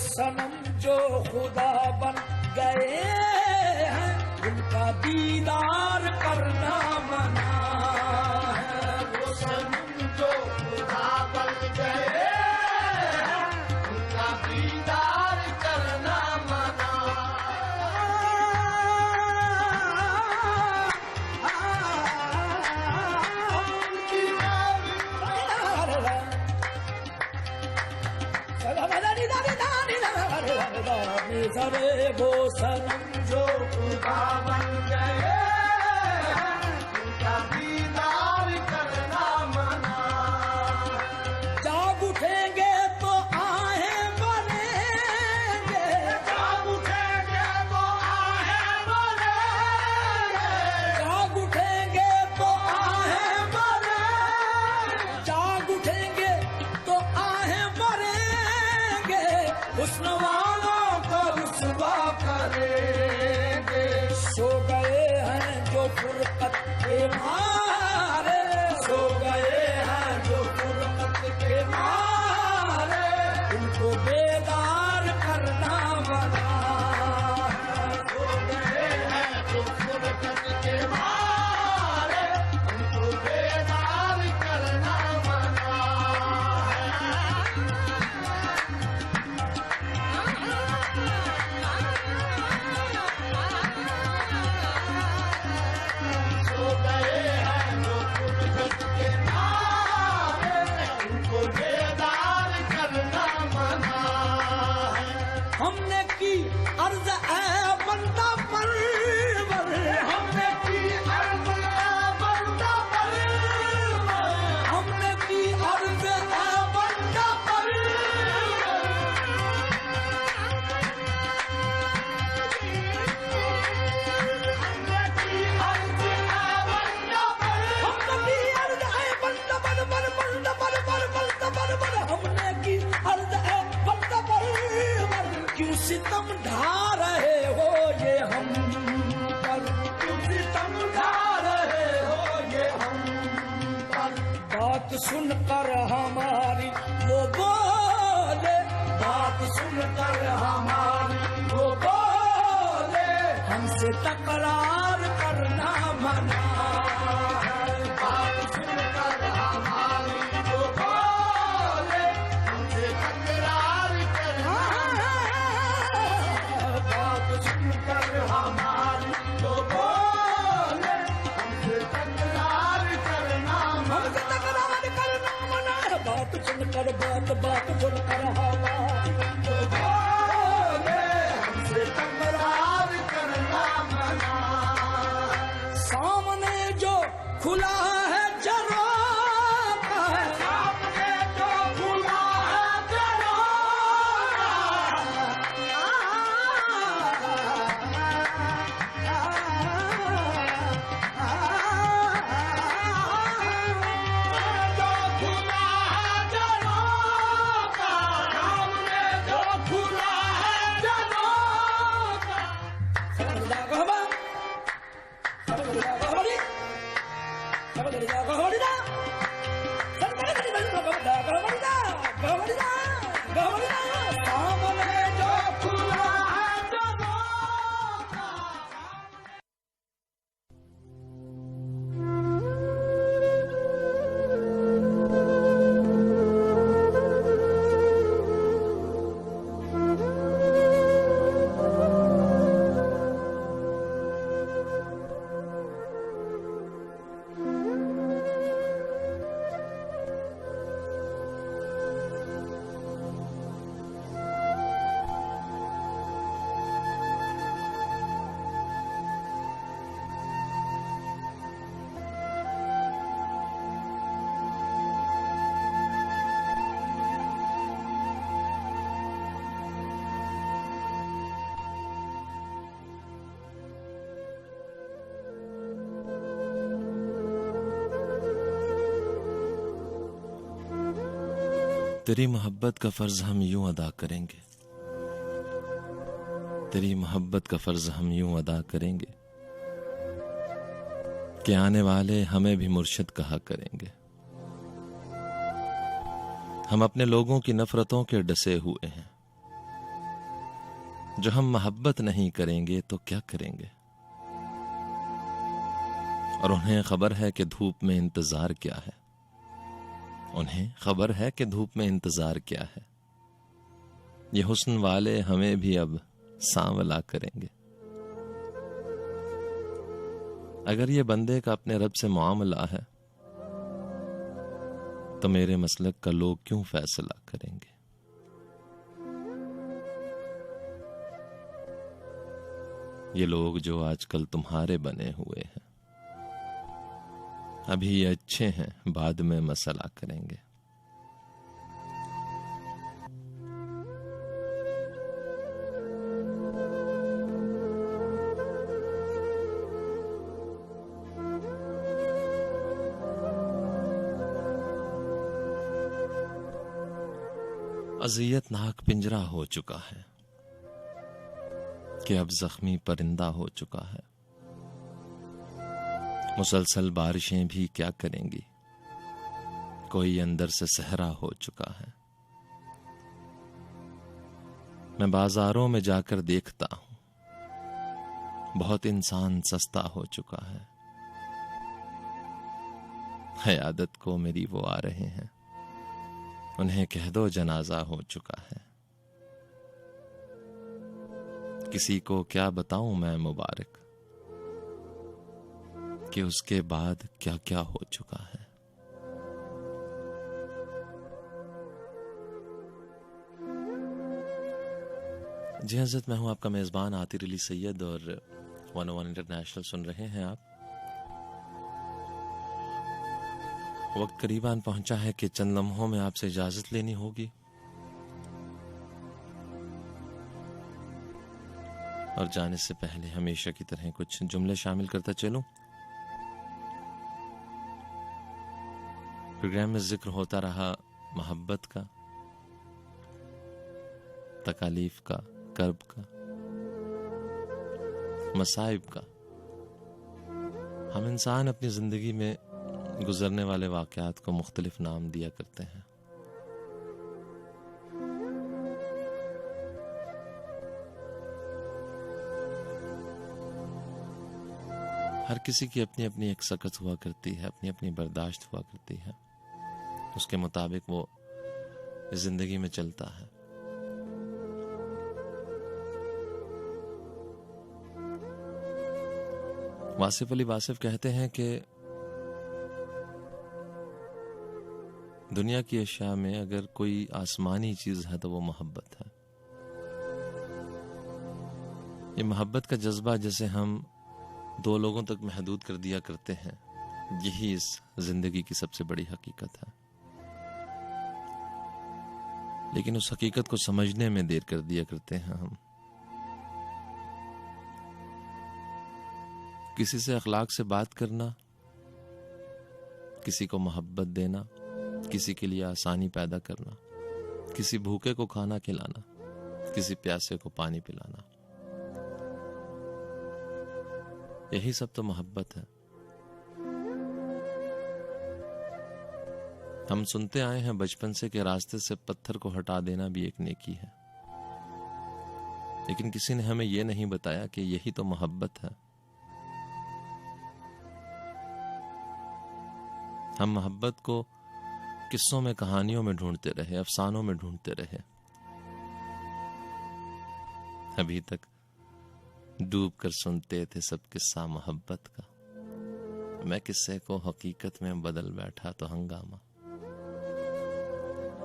सनम जो खुदा बन गए हैं उनका दीदार करना मना है। वो सनम जो खुदा बन गए हैं उनका दीदार करना मना। सरे वो सनम जो खुदा बन गए उनका दीदार करना मना। जाग उठेंगे तो आहें भरेंगे, जाग उठेंगे तो आहें भरेंगे, जाग उठेंगे तो आहें भरेंगे, जाग उठेंगे तो आहें भरेंगे। हुस्न करेंगे सो गए हैं जो फुरकत के मारे, सो गए हैं जो फुरकत के मारे उनको बेदार करना बना। सो गए हैं जो फुरकत के मारे उनको बेदार करना बना। सो गए हैं सितम ढा रहे हो ये हम पर, तुम सितम ढा रहे हो ये हम पर। बात सुनकर हमारी वो बोले, बात सुनकर हमारी वो बोले, हमसे तकरार करना मना है। बात सुनकर हमारी वो बोले, हमसे तकरार करना, बात सुनकर हमारी वो बोले, हमसे तकरार करना, हमसे तकरार करना मना है। बात सुनकर बात सुनकर हमारी वो बोले, हमसे तकरार करना मना। सामने जो खुला है झरोखा, सामने जो खुला है झरोखा, जो खुला है झरोखा, सामने जो खुला है झरोखा, समझदा कहबा, समझदा कहबड़ी, समझदा कहबड़ीदा, समझदा कहबड़ीदा, कहबड़ीदा, कहबड़ीदा, सामने जो खुला है झरोखा। तेरी मोहब्बत का फर्ज हम यूं अदा करेंगे, तेरी मोहब्बत का फर्ज हम यूं अदा करेंगे कि आने वाले हमें भी मुर्शिद कहा करेंगे। हम अपने लोगों की नफरतों के डसे हुए हैं, जो हम मोहब्बत नहीं करेंगे तो क्या करेंगे। और उन्हें खबर है कि धूप में इंतजार क्या है, उन्हें खबर है कि धूप में इंतजार क्या है। ये हुस्न वाले हमें भी अब सांवला करेंगे। अगर ये बंदे का अपने रब से मामला है तो मेरे मसलक का लोग क्यों फैसला करेंगे। ये लोग जो आजकल तुम्हारे बने हुए हैं, अभी ये अच्छे हैं, बाद में मसला करेंगे। अज़ियतनाक पिंजरा हो चुका है कि अब जख्मी परिंदा हो चुका है। मुसलसल बारिशें भी क्या करेंगी, कोई अंदर से सहरा हो चुका है। मैं बाजारों में जाकर देखता हूं, बहुत इंसान सस्ता हो चुका है। क़यादत को मेरी वो आ रहे हैं, उन्हें कह दो जनाजा हो चुका है। किसी को क्या बताऊं मैं मुबारक कि उसके बाद क्या क्या हो चुका है। जी हज़रत, मैं हूं आपका मेजबान आतिर अली सैयद और 101 इंटरनेशनल सुन रहे हैं आप। वक्त करीबन पहुंचा है कि चंद लम्हों में आपसे इजाजत लेनी होगी और जाने से पहले हमेशा की तरह कुछ जुमले शामिल करता चलूं। प्रोग्राम में जिक्र होता रहा मोहब्बत का, तकालीफ का, कर्ब का, मसाइब का। हम इंसान अपनी जिंदगी में गुजरने वाले वाकयात को मुख्तलिफ नाम दिया करते हैं। हर किसी की अपनी अपनी एक सकत हुआ करती है, अपनी अपनी बर्दाश्त हुआ करती है, उसके मुताबिक वो जिंदगी में चलता है। वासिफ अली वासिफ कहते हैं कि दुनिया की अशिया में अगर कोई आसमानी चीज है तो वो मोहब्बत है। ये मोहब्बत का जज्बा जिसे हम 2 लोगों तक महदूद कर दिया करते हैं, यही इस जिंदगी की सबसे बड़ी हकीकत है। लेकिन उस हकीकत को समझने में देर कर दिया करते हैं हम। किसी से अखलाक से बात करना, किसी को मोहब्बत देना, किसी के लिए आसानी पैदा करना, किसी भूखे को खाना खिलाना, किसी प्यासे को पानी पिलाना, यही सब तो मोहब्बत है। हम सुनते आए हैं बचपन से कि रास्ते से पत्थर को हटा देना भी एक नेकी है, लेकिन किसी ने हमें यह नहीं बताया कि यही तो मोहब्बत है। हम मोहब्बत को किस्सों में, कहानियों में ढूंढते रहे, अफसानों में ढूंढते रहे, अभी तक डूब कर सुनते थे सब किस्सा मोहब्बत का। मैं किस्से को हकीकत में बदल बैठा तो हंगामा।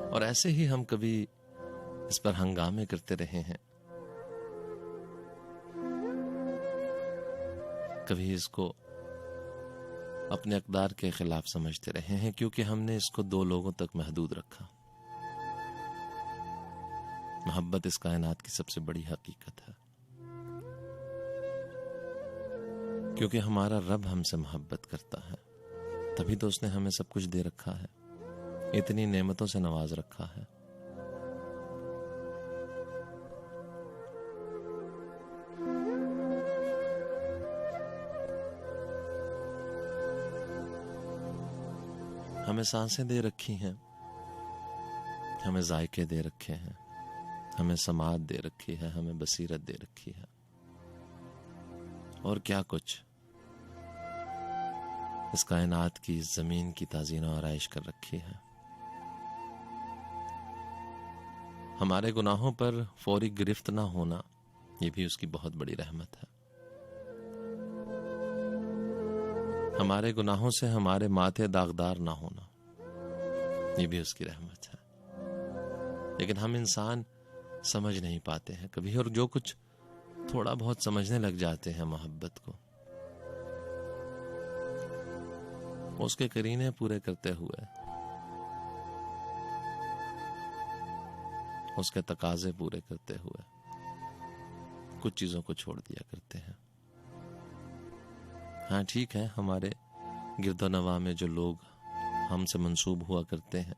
और ऐसे ही हम कभी इस पर हंगामे करते रहे हैं, कभी इसको अपने अक़दार के खिलाफ समझते रहे हैं, क्योंकि हमने इसको 2 लोगों तक महदूद रखा। मोहब्बत इस कायनात की सबसे बड़ी हकीकत है, क्योंकि हमारा रब हमसे मोहब्बत करता है, तभी तो उसने हमें सब कुछ दे रखा है, इतनी नेमतों से नवाज रखा है। हमें सांसें दे रखी हैं, हमें जायके दे रखे हैं, हमें समाअत दे रखी है, हमें बसीरत दे रखी है, और क्या कुछ इस कायनात की, इस जमीन की ताज़ीन और आराइश कर रखी है। हमारे गुनाहों पर फौरी गिरफ्त ना होना, ये भी उसकी बहुत बड़ी रहमत है। हमारे गुनाहों से हमारे माथे दागदार ना होना, ये भी उसकी रहमत है। लेकिन हम इंसान समझ नहीं पाते हैं कभी, और जो कुछ थोड़ा बहुत समझने लग जाते हैं मोहब्बत को, उसके करीने पूरे करते हुए, उसके तकाजे पूरे करते हुए कुछ चीजों को छोड़ दिया करते हैं। हाँ ठीक है, हमारे गिरदोनवा में जो लोग हमसे मंसूब हुआ करते हैं,